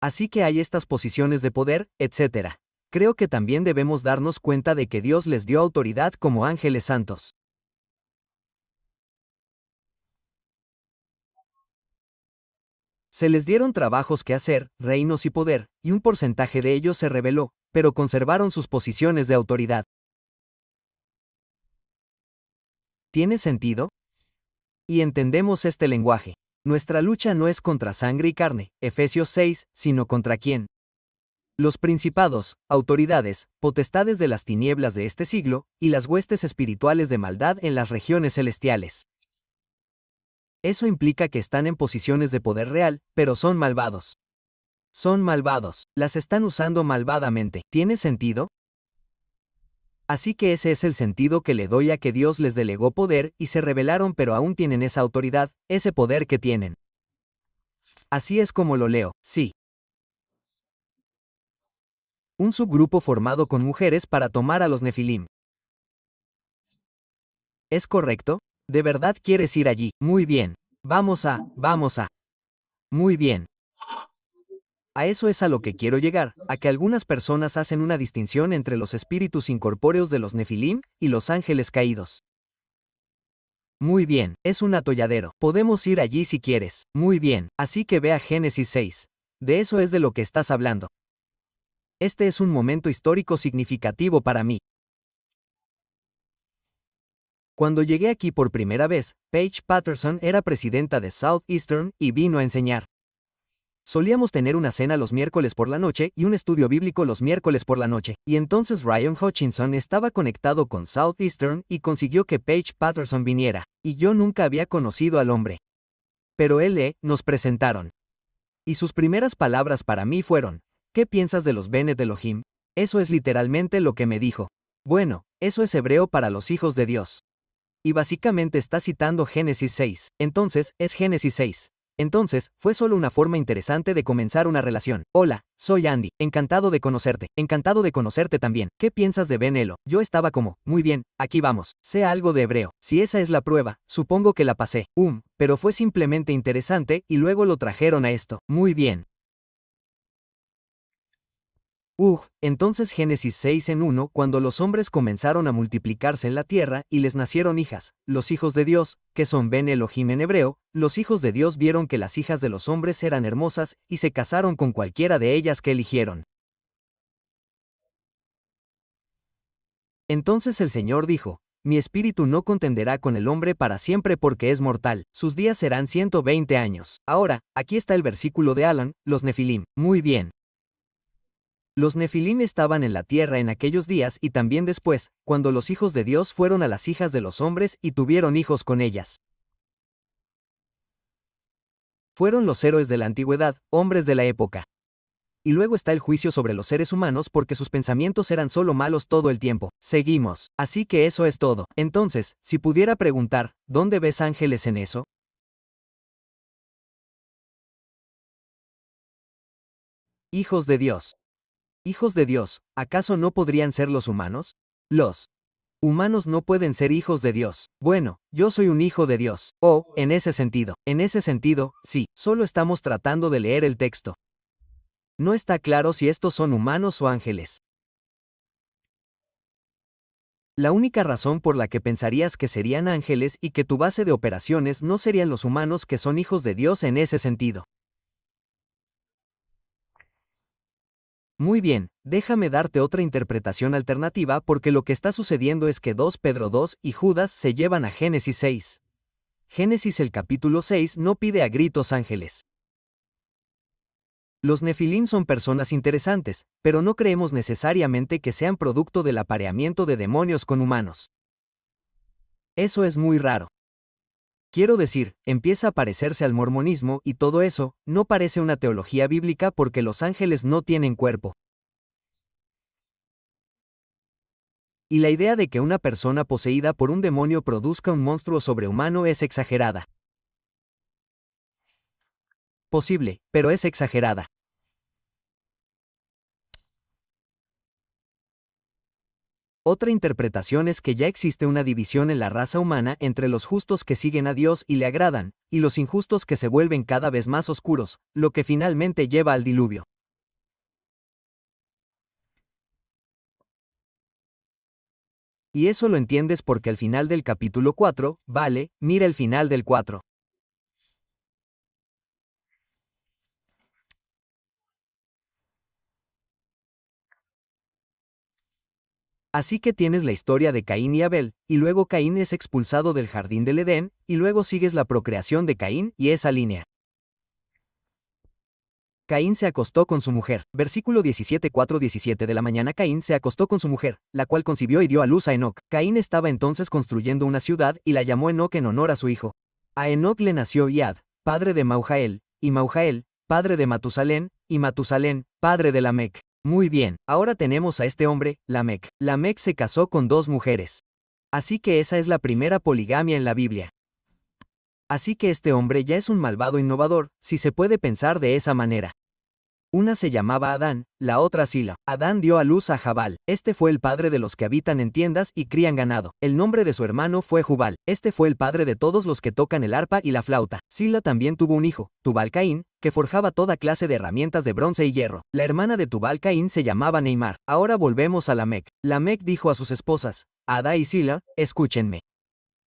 Así que hay estas posiciones de poder, etc. Creo que también debemos darnos cuenta de que Dios les dio autoridad como ángeles santos. Se les dieron trabajos que hacer, reinos y poder, y un porcentaje de ellos se rebeló, pero conservaron sus posiciones de autoridad. ¿Tiene sentido? Y entendemos este lenguaje. Nuestra lucha no es contra sangre y carne, Efesios 6, sino contra quién. Los principados, autoridades, potestades de las tinieblas de este siglo, y las huestes espirituales de maldad en las regiones celestiales. Eso implica que están en posiciones de poder real, pero son malvados. Son malvados, las están usando malvadamente. ¿Tiene sentido? Así que ese es el sentido que le doy a que Dios les delegó poder y se rebelaron, pero aún tienen esa autoridad, ese poder que tienen. Así es como lo leo, sí. Un subgrupo formado con mujeres para tomar a los Nefilim. ¿Es correcto? ¿De verdad quieres ir allí? Muy bien. Vamos a. Muy bien. A eso es a lo que quiero llegar, a que algunas personas hacen una distinción entre los espíritus incorpóreos de los Nefilim y los ángeles caídos. Muy bien, es un atolladero. Podemos ir allí si quieres. Muy bien, así que ve a Génesis 6. De eso es de lo que estás hablando. Este es un momento histórico significativo para mí. Cuando llegué aquí por primera vez, Paige Patterson era presidenta de Southeastern y vino a enseñar. Solíamos tener una cena los miércoles por la noche y un estudio bíblico los miércoles por la noche, y entonces Ryan Hutchinson estaba conectado con Southeastern y consiguió que Paige Patterson viniera, y yo nunca había conocido al hombre. Pero nos presentaron. Y sus primeras palabras para mí fueron, ¿qué piensas de los Benet Elohim? Eso es literalmente lo que me dijo. Bueno, eso es hebreo para los hijos de Dios. Y básicamente está citando Génesis 6, entonces, es Génesis 6. Entonces, fue solo una forma interesante de comenzar una relación. Hola, soy Andy, encantado de conocerte también. ¿Qué piensas de Ben Elo? Yo estaba como, muy bien, aquí vamos, sé algo de hebreo. Si esa es la prueba, supongo que la pasé. Pero fue simplemente interesante y luego lo trajeron a esto. Muy bien. Entonces Génesis 6:1, cuando los hombres comenzaron a multiplicarse en la tierra y les nacieron hijas, los hijos de Dios, que son Ben Elohim en hebreo, los hijos de Dios vieron que las hijas de los hombres eran hermosas y se casaron con cualquiera de ellas que eligieron. Entonces el Señor dijo, mi espíritu no contenderá con el hombre para siempre porque es mortal, sus días serán 120 años. Ahora, aquí está el versículo de Alan, los Nefilim. Muy bien. Los Nefilim estaban en la tierra en aquellos días y también después, cuando los hijos de Dios fueron a las hijas de los hombres y tuvieron hijos con ellas. Fueron los héroes de la antigüedad, hombres de la época. Y luego está el juicio sobre los seres humanos porque sus pensamientos eran solo malos todo el tiempo. Seguimos. Así que eso es todo. Entonces, si pudiera preguntar, ¿dónde ves ángeles en eso? Hijos de Dios. Hijos de Dios, ¿acaso no podrían ser los humanos? Los humanos no pueden ser hijos de Dios. Bueno, yo soy un hijo de Dios. En ese sentido, sí, solo estamos tratando de leer el texto. No está claro si estos son humanos o ángeles. La única razón por la que pensarías que serían ángeles y que tu base de operaciones no serían los humanos que son hijos de Dios en ese sentido. Muy bien, déjame darte otra interpretación alternativa porque lo que está sucediendo es que 2 Pedro 2 y Judas se llevan a Génesis 6. Génesis el capítulo 6 no pide a gritos ángeles. Los Nefilim son personas interesantes, pero no creemos necesariamente que sean producto del apareamiento de demonios con humanos. Eso es muy raro. Quiero decir, empieza a parecerse al mormonismo y todo eso, no parece una teología bíblica porque los ángeles no tienen cuerpo. Y la idea de que una persona poseída por un demonio produzca un monstruo sobrehumano es exagerada. Posible, pero es exagerada. Otra interpretación es que ya existe una división en la raza humana entre los justos que siguen a Dios y le agradan, y los injustos que se vuelven cada vez más oscuros, lo que finalmente lleva al diluvio. Y eso lo entiendes porque al final del capítulo 4, mira el final del 4. Así que tienes la historia de Caín y Abel, y luego Caín es expulsado del jardín del Edén, y luego sigues la procreación de Caín y esa línea. Caín se acostó con su mujer. Versículo 17, 4:17 de la mañana Caín se acostó con su mujer, la cual concibió y dio a luz a Enoc. Caín estaba entonces construyendo una ciudad y la llamó Enoc en honor a su hijo. A Enoc le nació Iad, padre de Maujael, y Maujael, padre de Matusalén, y Matusalén, padre de Lamec. Muy bien, ahora tenemos a este hombre, Lamec. Lamec se casó con 2 mujeres. Así que esa es la primera poligamia en la Biblia. Así que este hombre ya es un malvado innovador, si se puede pensar de esa manera. Una se llamaba Adán, la otra Sila. Adán dio a luz a Jabal. Este fue el padre de los que habitan en tiendas y crían ganado. El nombre de su hermano fue Jubal. Este fue el padre de todos los que tocan el arpa y la flauta. Sila también tuvo un hijo, Tubal-Caín, que forjaba toda clase de herramientas de bronce y hierro. La hermana de Tubal-Caín se llamaba Neimar. Ahora volvemos a Lamec. Lamec dijo a sus esposas, Ada y Sila, escúchenme.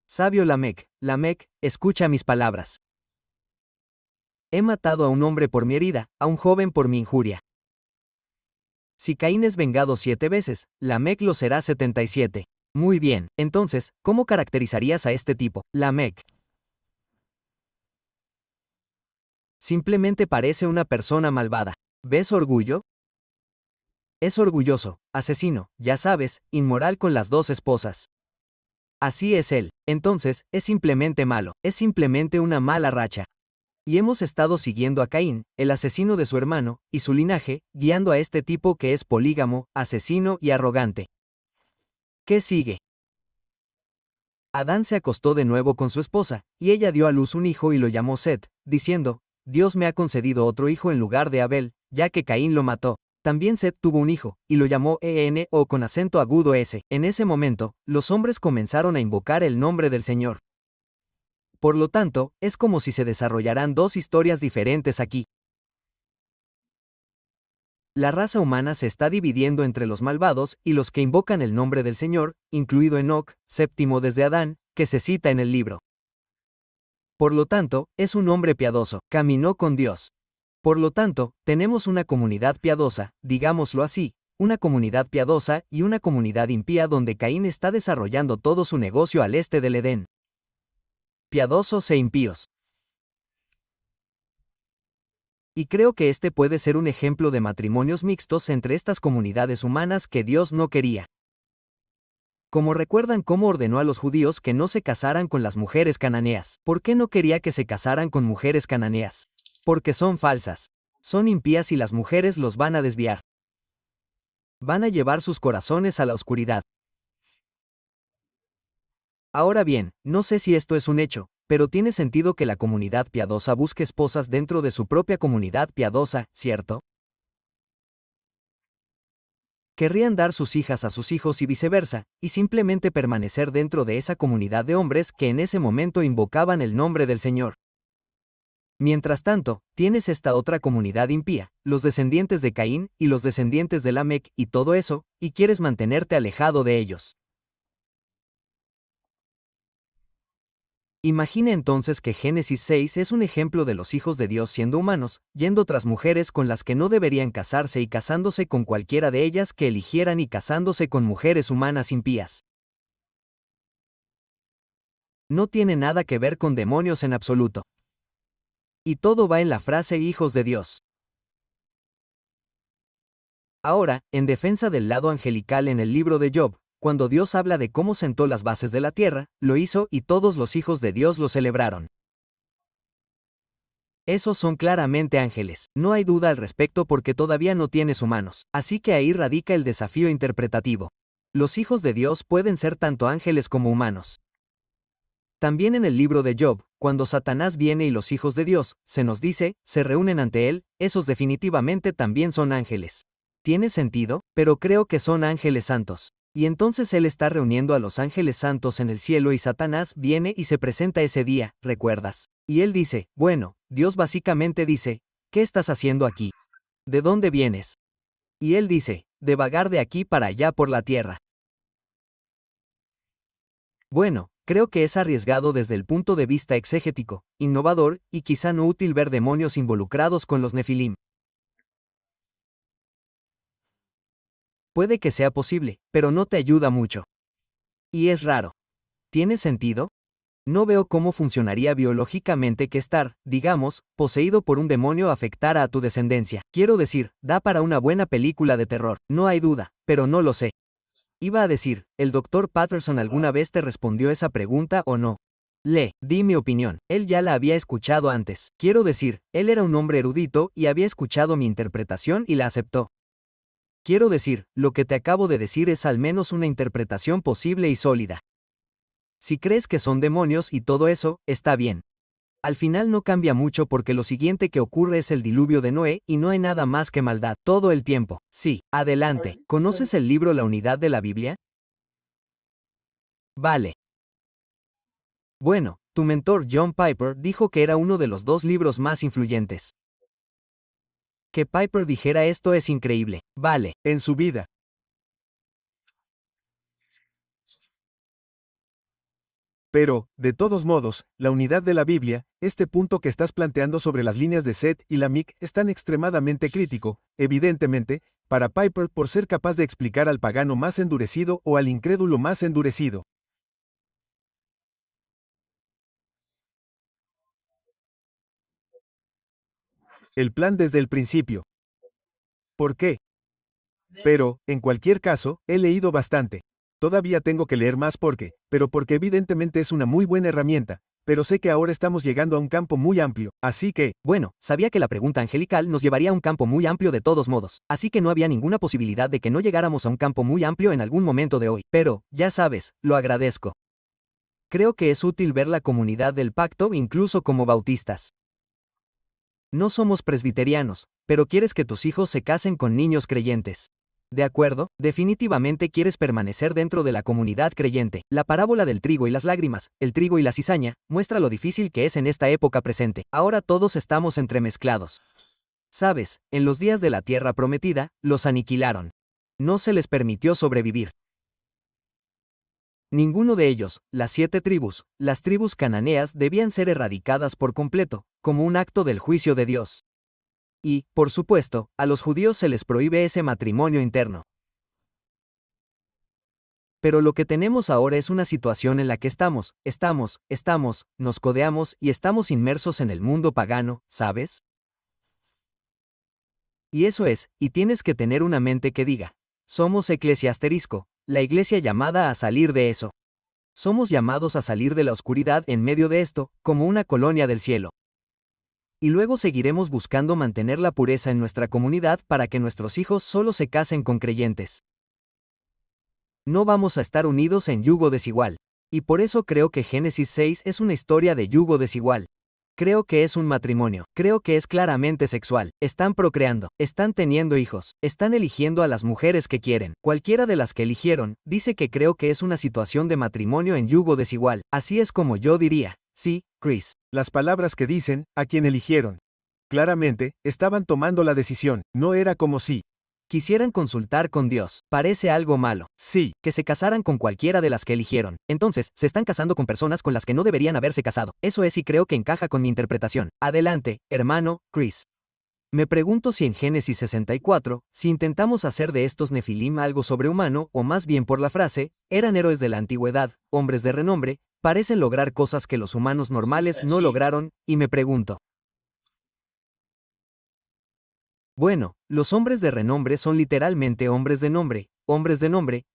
Sabio Lamec, Lamec, escucha mis palabras. He matado a un hombre por mi herida, a un joven por mi injuria. Si Caín es vengado 7 veces, Lamec lo será 77. Muy bien, entonces, ¿cómo caracterizarías a este tipo, Lamec? Simplemente parece una persona malvada. ¿Ves orgullo? Es orgulloso, asesino, ya sabes, inmoral con las 2 esposas. Así es él. Entonces, es simplemente malo, es simplemente una mala racha. Y hemos estado siguiendo a Caín, el asesino de su hermano, y su linaje, guiando a este tipo que es polígamo, asesino y arrogante. ¿Qué sigue? Adán se acostó de nuevo con su esposa, y ella dio a luz un hijo y lo llamó Set, diciendo, Dios me ha concedido otro hijo en lugar de Abel, ya que Caín lo mató. También Set tuvo un hijo, y lo llamó o con acento agudo S. En ese momento, los hombres comenzaron a invocar el nombre del Señor. Por lo tanto, es como si se desarrollaran 2 historias diferentes aquí. La raza humana se está dividiendo entre los malvados y los que invocan el nombre del Señor, incluido Enoc, séptimo desde Adán, que se cita en el libro. Por lo tanto, es un hombre piadoso, caminó con Dios. Por lo tanto, tenemos una comunidad piadosa, digámoslo así, una comunidad piadosa y una comunidad impía donde Caín está desarrollando todo su negocio al este del Edén. Piadosos e impíos. Y creo que este puede ser un ejemplo de matrimonios mixtos entre estas comunidades humanas que Dios no quería. Como recuerdan cómo ordenó a los judíos que no se casaran con las mujeres cananeas. ¿Por qué no quería que se casaran con mujeres cananeas? Porque son falsas. Son impías y las mujeres los van a desviar. Van a llevar sus corazones a la oscuridad. Ahora bien, no sé si esto es un hecho, pero tiene sentido que la comunidad piadosa busque esposas dentro de su propia comunidad piadosa, ¿cierto? Querrían dar sus hijas a sus hijos y viceversa, y simplemente permanecer dentro de esa comunidad de hombres que en ese momento invocaban el nombre del Señor. Mientras tanto, tienes esta otra comunidad impía, los descendientes de Caín y los descendientes de Lamec y todo eso, y quieres mantenerte alejado de ellos. Imagina entonces que Génesis 6 es un ejemplo de los hijos de Dios siendo humanos, yendo tras mujeres con las que no deberían casarse y casándose con cualquiera de ellas que eligieran y casándose con mujeres humanas impías. No tiene nada que ver con demonios en absoluto. Y todo va en la frase hijos de Dios. Ahora, en defensa del lado angelical en el libro de Job, cuando Dios habla de cómo sentó las bases de la tierra, lo hizo y todos los hijos de Dios lo celebraron. Esos son claramente ángeles, no hay duda al respecto porque todavía no tienes humanos, así que ahí radica el desafío interpretativo. Los hijos de Dios pueden ser tanto ángeles como humanos. También en el libro de Job, cuando Satanás viene y los hijos de Dios, se nos dice, se reúnen ante él, esos definitivamente también son ángeles. ¿Tiene sentido? Pero creo que son ángeles santos. Y entonces él está reuniendo a los ángeles santos en el cielo y Satanás viene y se presenta ese día, ¿recuerdas? Y él dice, bueno, Dios básicamente dice, ¿qué estás haciendo aquí? ¿De dónde vienes? Y él dice, de vagar de aquí para allá por la tierra. Bueno, creo que es arriesgado desde el punto de vista exegético, innovador, y quizá no útil ver demonios involucrados con los nefilim. Puede que sea posible, pero no te ayuda mucho. Y es raro. ¿Tiene sentido? No veo cómo funcionaría biológicamente que estar, digamos, poseído por un demonio afectara a tu descendencia. Quiero decir, da para una buena película de terror, no hay duda, pero no lo sé. Iba a decir, ¿el Dr. Patterson alguna vez te respondió esa pregunta o no? Di mi opinión. Él ya la había escuchado antes. Quiero decir, él era un hombre erudito y había escuchado mi interpretación y la aceptó. Quiero decir, lo que te acabo de decir es al menos una interpretación posible y sólida. Si crees que son demonios y todo eso, está bien. Al final no cambia mucho porque lo siguiente que ocurre es el diluvio de Noé y no hay nada más que maldad todo el tiempo. Sí, adelante. ¿Conoces el libro La Unidad de la Biblia? Vale. Bueno, tu mentor John Piper dijo que era uno de los 2 libros más influyentes. Que Piper dijera esto es increíble. Vale. En su vida. Pero, de todos modos, la unidad de la Biblia, este punto que estás planteando sobre las líneas de Seth y Lamech es tan extremadamente crítico, evidentemente, para Piper por ser capaz de explicar al pagano más endurecido o al incrédulo más endurecido. El plan desde el principio. ¿Por qué? Pero, en cualquier caso, he leído bastante. Todavía tengo que leer más porque evidentemente es una muy buena herramienta, pero sé que ahora estamos llegando a un campo muy amplio, así que, Bueno, sabía que la pregunta angelical nos llevaría a un campo muy amplio de todos modos, así que no había ninguna posibilidad de que no llegáramos a un campo muy amplio en algún momento de hoy. Pero, ya sabes, lo agradezco. Creo que es útil ver la comunidad del pacto incluso como bautistas. No somos presbiterianos, pero quieres que tus hijos se casen con niños creyentes. ¿De acuerdo? Definitivamente quieres permanecer dentro de la comunidad creyente. La parábola del trigo y las lágrimas, el trigo y la cizaña, muestra lo difícil que es en esta época presente. Ahora todos estamos entremezclados. Sabes, en los días de la tierra prometida, los aniquilaron. No se les permitió sobrevivir. Ninguno de ellos, las 7 tribus, las tribus cananeas debían ser erradicadas por completo, como un acto del juicio de Dios. Y, por supuesto, a los judíos se les prohíbe ese matrimonio interno. Pero lo que tenemos ahora es una situación en la que nos codeamos y estamos inmersos en el mundo pagano, ¿sabes? Y eso es, y tienes que tener una mente que diga, somos eclesiasterisco, la iglesia llamada a salir de eso. Somos llamados a salir de la oscuridad en medio de esto, como una colonia del cielo. Y luego seguiremos buscando mantener la pureza en nuestra comunidad para que nuestros hijos solo se casen con creyentes. No vamos a estar unidos en yugo desigual. Y por eso creo que Génesis 6 es una historia de yugo desigual. Creo que es un matrimonio. Creo que es claramente sexual. Están procreando. Están teniendo hijos. Están eligiendo a las mujeres que quieren. Cualquiera de las que eligieron, dice que creo que es una situación de matrimonio en yugo desigual. Así es como yo diría. Sí, Chris. las palabras que dicen, a quien eligieron. Claramente, estaban tomando la decisión, no era como si, Quisieran consultar con Dios. Parece algo malo. sí, Que se casaran con cualquiera de las que eligieron. Entonces, se están casando con personas con las que no deberían haberse casado. Eso es y creo que encaja con mi interpretación. Adelante, hermano, Chris. Me pregunto si en Génesis 64, si intentamos hacer de estos Nefilim algo sobrehumano, o más bien por la frase, eran héroes de la antigüedad, hombres de renombre, parecen lograr cosas que los humanos normales no lograron, y me pregunto. Bueno, los hombres de renombre son literalmente hombres de nombre,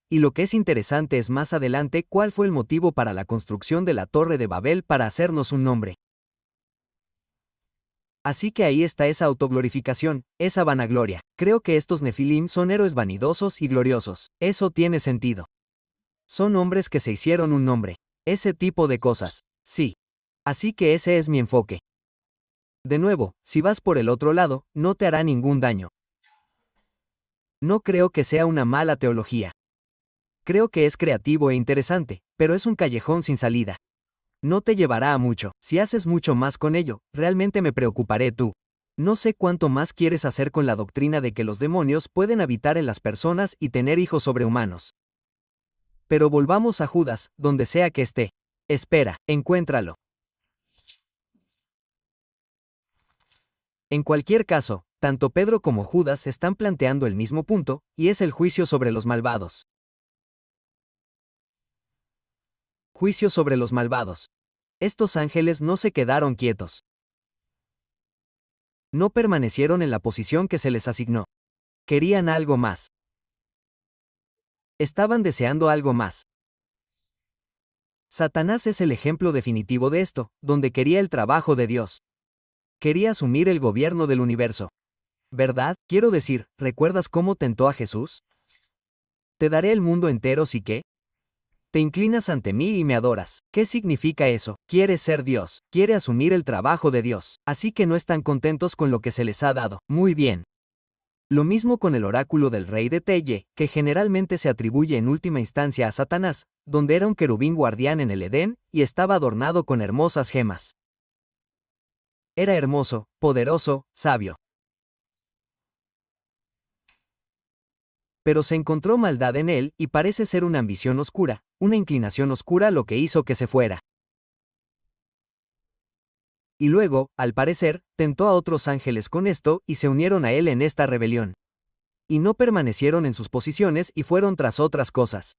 y lo que es interesante es más adelante cuál fue el motivo para la construcción de la Torre de Babel para hacernos un nombre. Así que ahí está esa autoglorificación, esa vanagloria. Creo que estos Nefilim son héroes vanidosos y gloriosos. Eso tiene sentido. Son hombres que se hicieron un nombre. Ese tipo de cosas. Sí. Así que ese es mi enfoque. De nuevo, si vas por el otro lado, no te hará ningún daño. No creo que sea una mala teología. Creo que es creativo e interesante, pero es un callejón sin salida. No te llevará a mucho. Si haces mucho más con ello, realmente me preocuparé tú. No sé cuánto más quieres hacer con la doctrina de que los demonios pueden habitar en las personas y tener hijos sobrehumanos. Pero volvamos a Judas, donde sea que esté. Espera, encuéntralo. En cualquier caso, tanto Pedro como Judas están planteando el mismo punto, y es el juicio sobre los malvados. Juicio sobre los malvados. Estos ángeles no se quedaron quietos. No permanecieron en la posición que se les asignó. Querían algo más. Estaban deseando algo más. Satanás es el ejemplo definitivo de esto, donde quería el trabajo de Dios. Quería asumir el gobierno del universo. ¿Verdad? Quiero decir, ¿recuerdas cómo tentó a Jesús? Te daré el mundo entero si qué. Te inclinas ante mí y me adoras. ¿Qué significa eso? Quiere ser Dios, quiere asumir el trabajo de Dios, así que no están contentos con lo que se les ha dado. Muy bien. Lo mismo con el oráculo del rey de Teye, que generalmente se atribuye en última instancia a Satanás, donde era un querubín guardián en el Edén, y estaba adornado con hermosas gemas. Era hermoso, poderoso, sabio. Pero se encontró maldad en él, y parece ser una ambición oscura, una inclinación oscura lo que hizo que se fuera. Y luego, al parecer, tentó a otros ángeles con esto, y se unieron a él en esta rebelión. Y no permanecieron en sus posiciones y fueron tras otras cosas.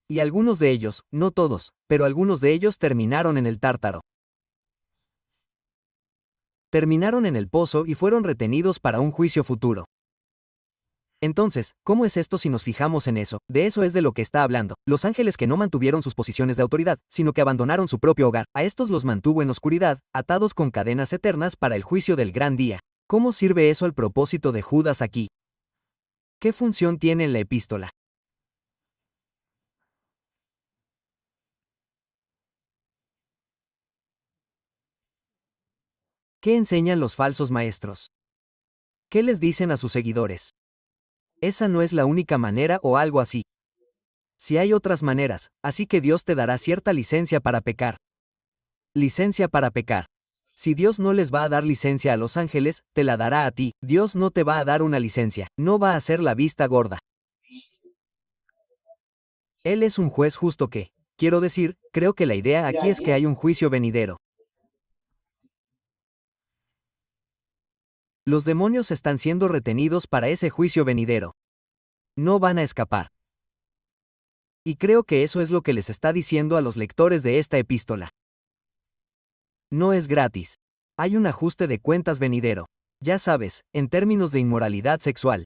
Y algunos de ellos, no todos, pero algunos de ellos terminaron en el Tártaro. Terminaron en el pozo y fueron retenidos para un juicio futuro. Entonces, ¿cómo es esto si nos fijamos en eso? De eso es de lo que está hablando. Los ángeles que no mantuvieron sus posiciones de autoridad, sino que abandonaron su propio hogar, a estos los mantuvo en oscuridad, atados con cadenas eternas para el juicio del gran día. ¿Cómo sirve eso al propósito de Judas aquí? ¿Qué función tiene en la epístola? ¿Qué enseñan los falsos maestros? ¿Qué les dicen a sus seguidores? Esa no es la única manera o algo así. Si hay otras maneras, así que Dios te dará cierta licencia para pecar. Licencia para pecar. Si Dios no les va a dar licencia a los ángeles, te la dará a ti. Dios no te va a dar una licencia, no va a hacer la vista gorda. Él es un juez justo que, quiero decir, creo que la idea aquí es que hay un juicio venidero. Los demonios están siendo retenidos para ese juicio venidero. No van a escapar. Y creo que eso es lo que les está diciendo a los lectores de esta epístola. No es gratis. Hay un ajuste de cuentas venidero. Ya sabes, en términos de inmoralidad sexual.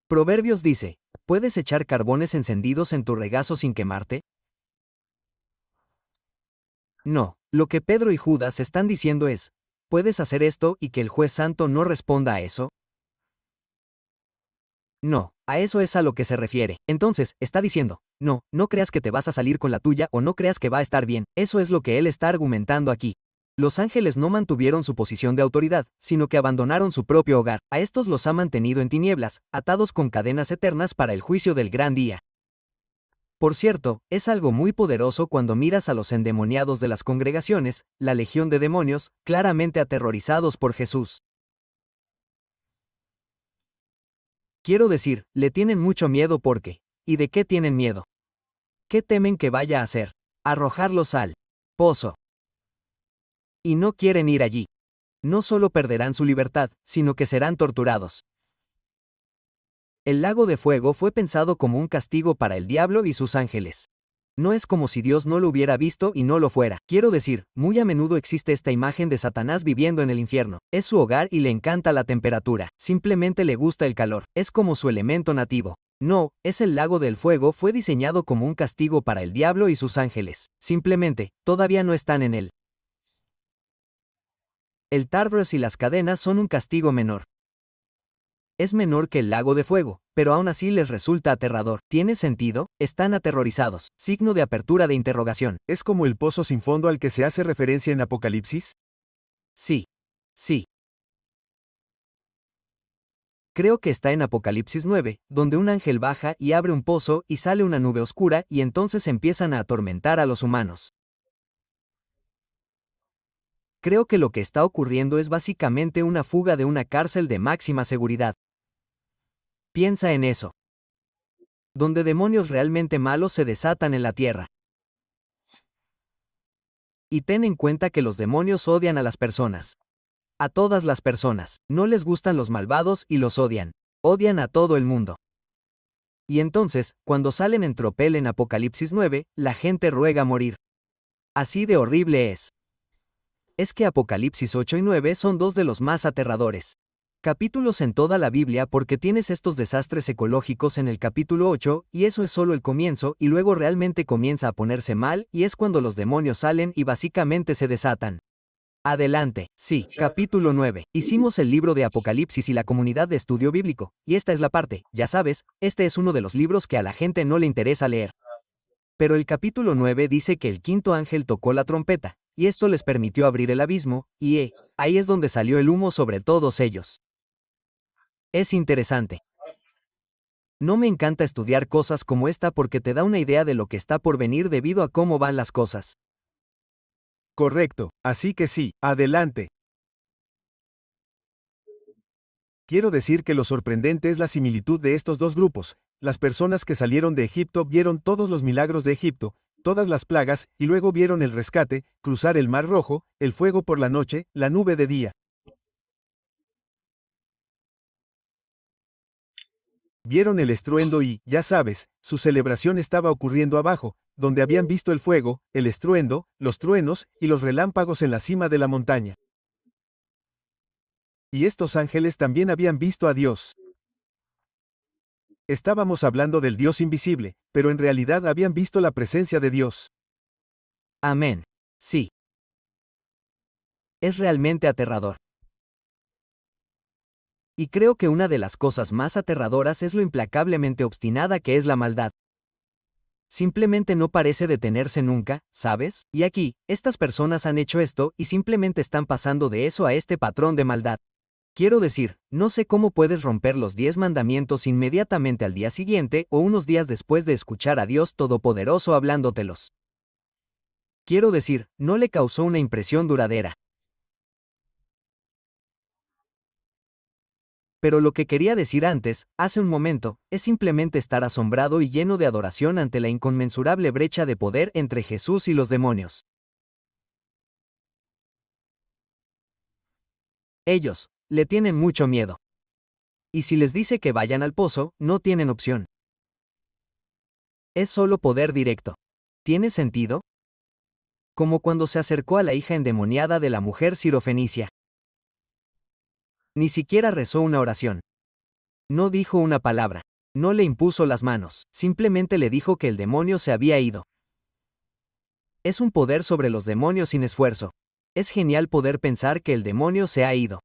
Proverbios dice, ¿puedes echar carbones encendidos en tu regazo sin quemarte? No, lo que Pedro y Judas están diciendo es, ¿puedes hacer esto y que el juez santo no responda a eso? No, a eso es a lo que se refiere. Entonces, está diciendo, no, no creas que te vas a salir con la tuya o no creas que va a estar bien. Eso es lo que él está argumentando aquí. Los ángeles no mantuvieron su posición de autoridad, sino que abandonaron su propio hogar. A estos los ha mantenido en tinieblas, atados con cadenas eternas para el juicio del gran día. Por cierto, es algo muy poderoso cuando miras a los endemoniados de las congregaciones, la legión de demonios, claramente aterrorizados por Jesús. Quiero decir, le tienen mucho miedo porque, ¿y de qué tienen miedo? ¿Qué temen que vaya a hacer? Arrojarlos al pozo. Y no quieren ir allí. No solo perderán su libertad, sino que serán torturados. El lago de fuego fue pensado como un castigo para el diablo y sus ángeles. No es como si Dios no lo hubiera visto y no lo fuera. Quiero decir, muy a menudo existe esta imagen de Satanás viviendo en el infierno. Es su hogar y le encanta la temperatura. Simplemente le gusta el calor. Es como su elemento nativo. No, es el lago del fuego fue diseñado como un castigo para el diablo y sus ángeles. Simplemente, todavía no están en él. El Tartarus y las cadenas son un castigo menor. Es menor que el lago de fuego, pero aún así les resulta aterrador. ¿Tiene sentido? Están aterrorizados. Signo de apertura de interrogación. ¿Es como el pozo sin fondo al que se hace referencia en Apocalipsis? Sí. Sí. Creo que está en Apocalipsis 9, donde un ángel baja y abre un pozo y sale una nube oscura y entonces empiezan a atormentar a los humanos. Creo que lo que está ocurriendo es básicamente una fuga de una cárcel de máxima seguridad. Piensa en eso. Donde demonios realmente malos se desatan en la tierra. Y ten en cuenta que los demonios odian a las personas. A todas las personas. No les gustan los malvados y los odian. Odian a todo el mundo. Y entonces, cuando salen en tropel en Apocalipsis 9, la gente ruega morir. Así de horrible es. Es que Apocalipsis 8 y 9 son dos de los más aterradores. Capítulos en toda la Biblia porque tienes estos desastres ecológicos en el capítulo 8, y eso es solo el comienzo, y luego realmente comienza a ponerse mal, y es cuando los demonios salen y básicamente se desatan. Adelante. Sí, capítulo 9. Hicimos el libro de Apocalipsis y la comunidad de estudio bíblico, y esta es la parte, ya sabes, este es uno de los libros que a la gente no le interesa leer. Pero el capítulo 9 dice que el quinto ángel tocó la trompeta, y esto les permitió abrir el abismo, y ahí es donde salió el humo sobre todos ellos. Es interesante. No me encanta estudiar cosas como esta porque te da una idea de lo que está por venir debido a cómo van las cosas. Correcto, así que sí, adelante. Quiero decir que lo sorprendente es la similitud de estos dos grupos. Las personas que salieron de Egipto vieron todos los milagros de Egipto, todas las plagas, y luego vieron el rescate, cruzar el Mar Rojo, el fuego por la noche, la nube de día. Vieron el estruendo y, ya sabes, su celebración estaba ocurriendo abajo, donde habían visto el fuego, el estruendo, los truenos, y los relámpagos en la cima de la montaña. Y estos ángeles también habían visto a Dios. Estábamos hablando del Dios invisible, pero en realidad habían visto la presencia de Dios. Amén. Sí. Es realmente aterrador. Y creo que una de las cosas más aterradoras es lo implacablemente obstinada que es la maldad. Simplemente no parece detenerse nunca, ¿sabes? Y aquí, estas personas han hecho esto y simplemente están pasando de eso a este patrón de maldad. Quiero decir, no sé cómo puedes romper los 10 mandamientos inmediatamente al día siguiente o unos días después de escuchar a Dios Todopoderoso hablándotelos. Quiero decir, no le causó una impresión duradera. Pero lo que quería decir antes, hace un momento, es simplemente estar asombrado y lleno de adoración ante la inconmensurable brecha de poder entre Jesús y los demonios. Ellos le tienen mucho miedo. Y si les dice que vayan al pozo, no tienen opción. Es solo poder directo. ¿Tiene sentido? Como cuando se acercó a la hija endemoniada de la mujer sirofenicia. Ni siquiera rezó una oración. No dijo una palabra. No le impuso las manos. Simplemente le dijo que el demonio se había ido. Es un poder sobre los demonios sin esfuerzo. Es genial poder pensar que el demonio se ha ido.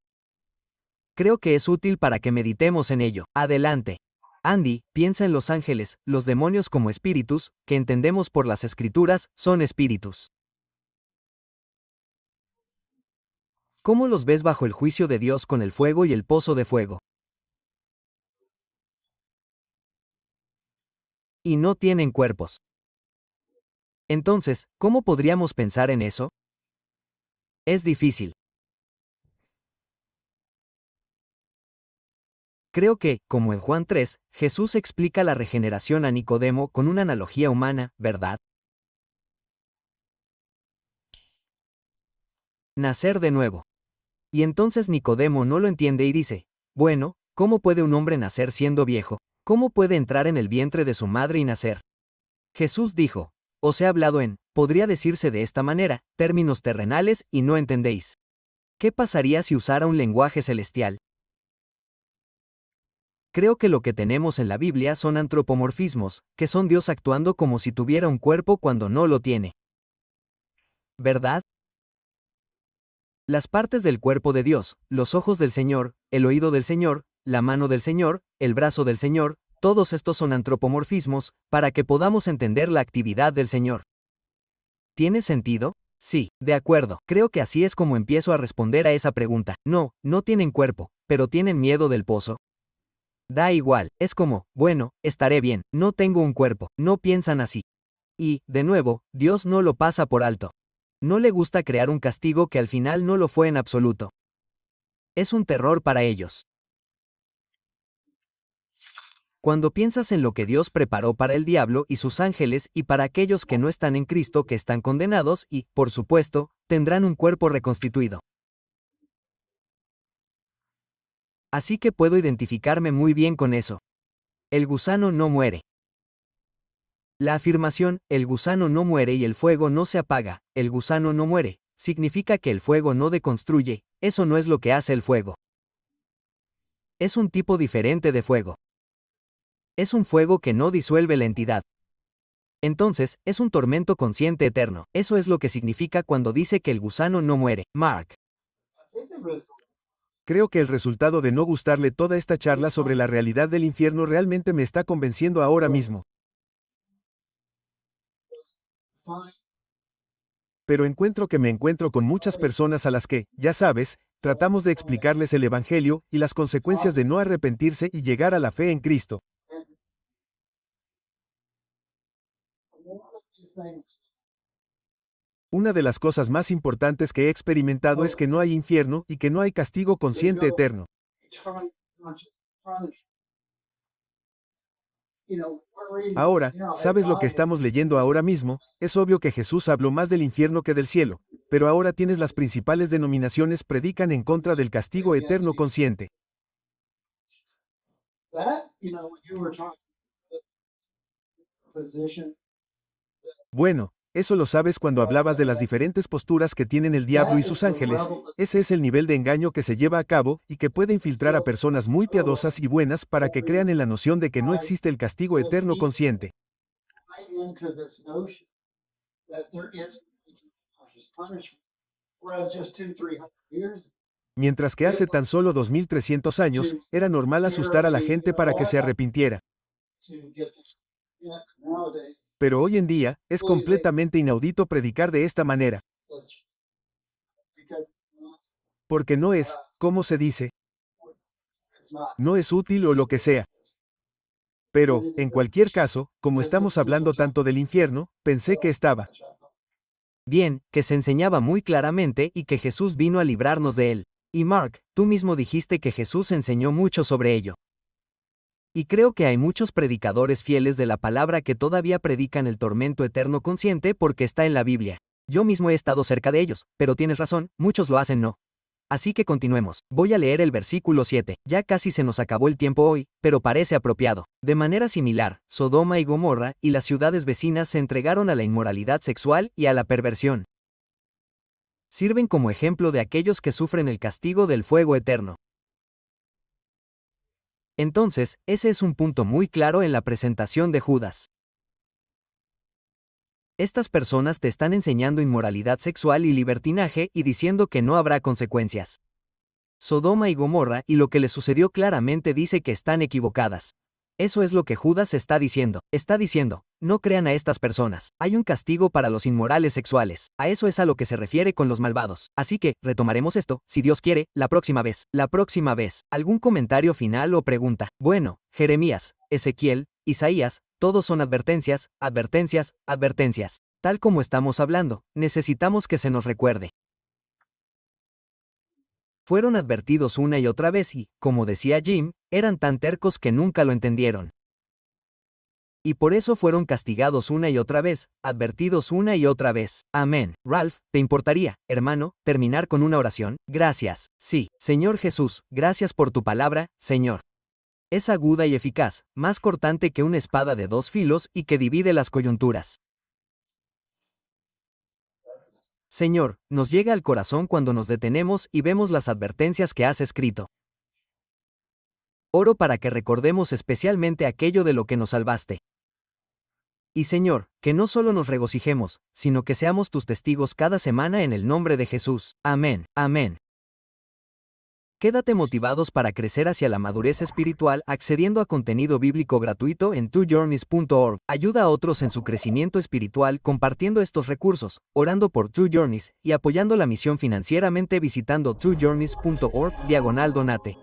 Creo que es útil para que meditemos en ello. Adelante. Andy, piensa en los ángeles, los demonios como espíritus, que entendemos por las escrituras, son espíritus. ¿Cómo los ves bajo el juicio de Dios con el fuego y el pozo de fuego? Y no tienen cuerpos. Entonces, ¿cómo podríamos pensar en eso? Es difícil. Creo que, como en Juan 3, Jesús explica la regeneración a Nicodemo con una analogía humana, ¿verdad? Nacer de nuevo. Y entonces Nicodemo no lo entiende y dice, bueno, ¿cómo puede un hombre nacer siendo viejo? ¿Cómo puede entrar en el vientre de su madre y nacer? Jesús dijo, os he hablado podría decirse de esta manera, términos terrenales y no entendéis. ¿Qué pasaría si usara un lenguaje celestial? Creo que lo que tenemos en la Biblia son antropomorfismos, que son Dios actuando como si tuviera un cuerpo cuando no lo tiene. ¿Verdad? Las partes del cuerpo de Dios, los ojos del Señor, el oído del Señor, la mano del Señor, el brazo del Señor, todos estos son antropomorfismos, para que podamos entender la actividad del Señor. ¿Tiene sentido? Sí, de acuerdo. Creo que así es como empiezo a responder a esa pregunta. No, no tienen cuerpo, pero tienen miedo del pozo. Da igual, es como, bueno, estaré bien, no tengo un cuerpo, no piensan así. Y, de nuevo, Dios no lo pasa por alto. No le gusta crear un castigo que al final no lo fue en absoluto. Es un terror para ellos. Cuando piensas en lo que Dios preparó para el diablo y sus ángeles y para aquellos que no están en Cristo que están condenados y, por supuesto, tendrán un cuerpo reconstituido. Así que puedo identificarme muy bien con eso. El gusano no muere. La afirmación, el gusano no muere y el fuego no se apaga, el gusano no muere, significa que el fuego no deconstruye, eso no es lo que hace el fuego. Es un tipo diferente de fuego. Es un fuego que no disuelve la entidad. Entonces, es un tormento consciente eterno. Eso es lo que significa cuando dice que el gusano no muere. Mark. Creo que el resultado de no gustarle toda esta charla sobre la realidad del infierno realmente me está convenciendo ahora mismo. Pero encuentro que me encuentro con muchas personas a las que, ya sabes, tratamos de explicarles el Evangelio y las consecuencias de no arrepentirse y llegar a la fe en Cristo. Una de las cosas más importantes que he experimentado es que no hay infierno y que no hay castigo consciente eterno. Ahora, ¿sabes lo que estamos leyendo ahora mismo? Es obvio que Jesús habló más del infierno que del cielo, pero ahora tienes las principales denominaciones predican en contra del castigo eterno consciente. Bueno, eso lo sabes cuando hablabas de las diferentes posturas que tienen el diablo y sus ángeles. Ese es el nivel de engaño que se lleva a cabo y que puede infiltrar a personas muy piadosas y buenas para que crean en la noción de que no existe el castigo eterno consciente. Mientras que hace tan solo 2300 años, era normal asustar a la gente para que se arrepintiera. Pero hoy en día, es completamente inaudito predicar de esta manera. Porque no es, ¿cómo se dice? No es útil o lo que sea. Pero, en cualquier caso, como estamos hablando tanto del infierno, pensé que estaba bien, que se enseñaba muy claramente y que Jesús vino a librarnos de él. Y Mark, tú mismo dijiste que Jesús enseñó mucho sobre ello. Y creo que hay muchos predicadores fieles de la palabra que todavía predican el tormento eterno consciente porque está en la Biblia. Yo mismo he estado cerca de ellos, pero tienes razón, muchos lo hacen no. Así que continuemos. Voy a leer el versículo 7. Ya casi se nos acabó el tiempo hoy, pero parece apropiado. De manera similar, Sodoma y Gomorra y las ciudades vecinas se entregaron a la inmoralidad sexual y a la perversión. Sirven como ejemplo de aquellos que sufren el castigo del fuego eterno. Entonces, ese es un punto muy claro en la presentación de Judas. Estas personas te están enseñando inmoralidad sexual y libertinaje y diciendo que no habrá consecuencias. Sodoma y Gomorra y lo que les sucedió claramente dice que están equivocadas. Eso es lo que Judas está diciendo. Está diciendo, no crean a estas personas. Hay un castigo para los inmorales sexuales. A eso es a lo que se refiere con los malvados. Así que, retomaremos esto, si Dios quiere, la próxima vez. La próxima vez. ¿Algún comentario final o pregunta? Bueno, Jeremías, Ezequiel, Isaías, todos son advertencias, advertencias, advertencias. Tal como estamos hablando, necesitamos que se nos recuerde. Fueron advertidos una y otra vez y, como decía Jim, eran tan tercos que nunca lo entendieron. Y por eso fueron castigados una y otra vez, advertidos una y otra vez. Amén. Ralph, ¿te importaría, hermano, terminar con una oración? Gracias. Sí, Señor Jesús, gracias por tu palabra, Señor. Es aguda y eficaz, más cortante que una espada de dos filos y que divide las coyunturas. Señor, nos llega al corazón cuando nos detenemos y vemos las advertencias que has escrito. Oro para que recordemos especialmente aquello de lo que nos salvaste. Y Señor, que no solo nos regocijemos, sino que seamos tus testigos cada semana en el nombre de Jesús. Amén. Amén. Quédate motivados para crecer hacia la madurez espiritual accediendo a contenido bíblico gratuito en twojourneys.org. Ayuda a otros en su crecimiento espiritual compartiendo estos recursos, orando por Two Journeys y apoyando la misión financieramente visitando twojourneys.org/donate.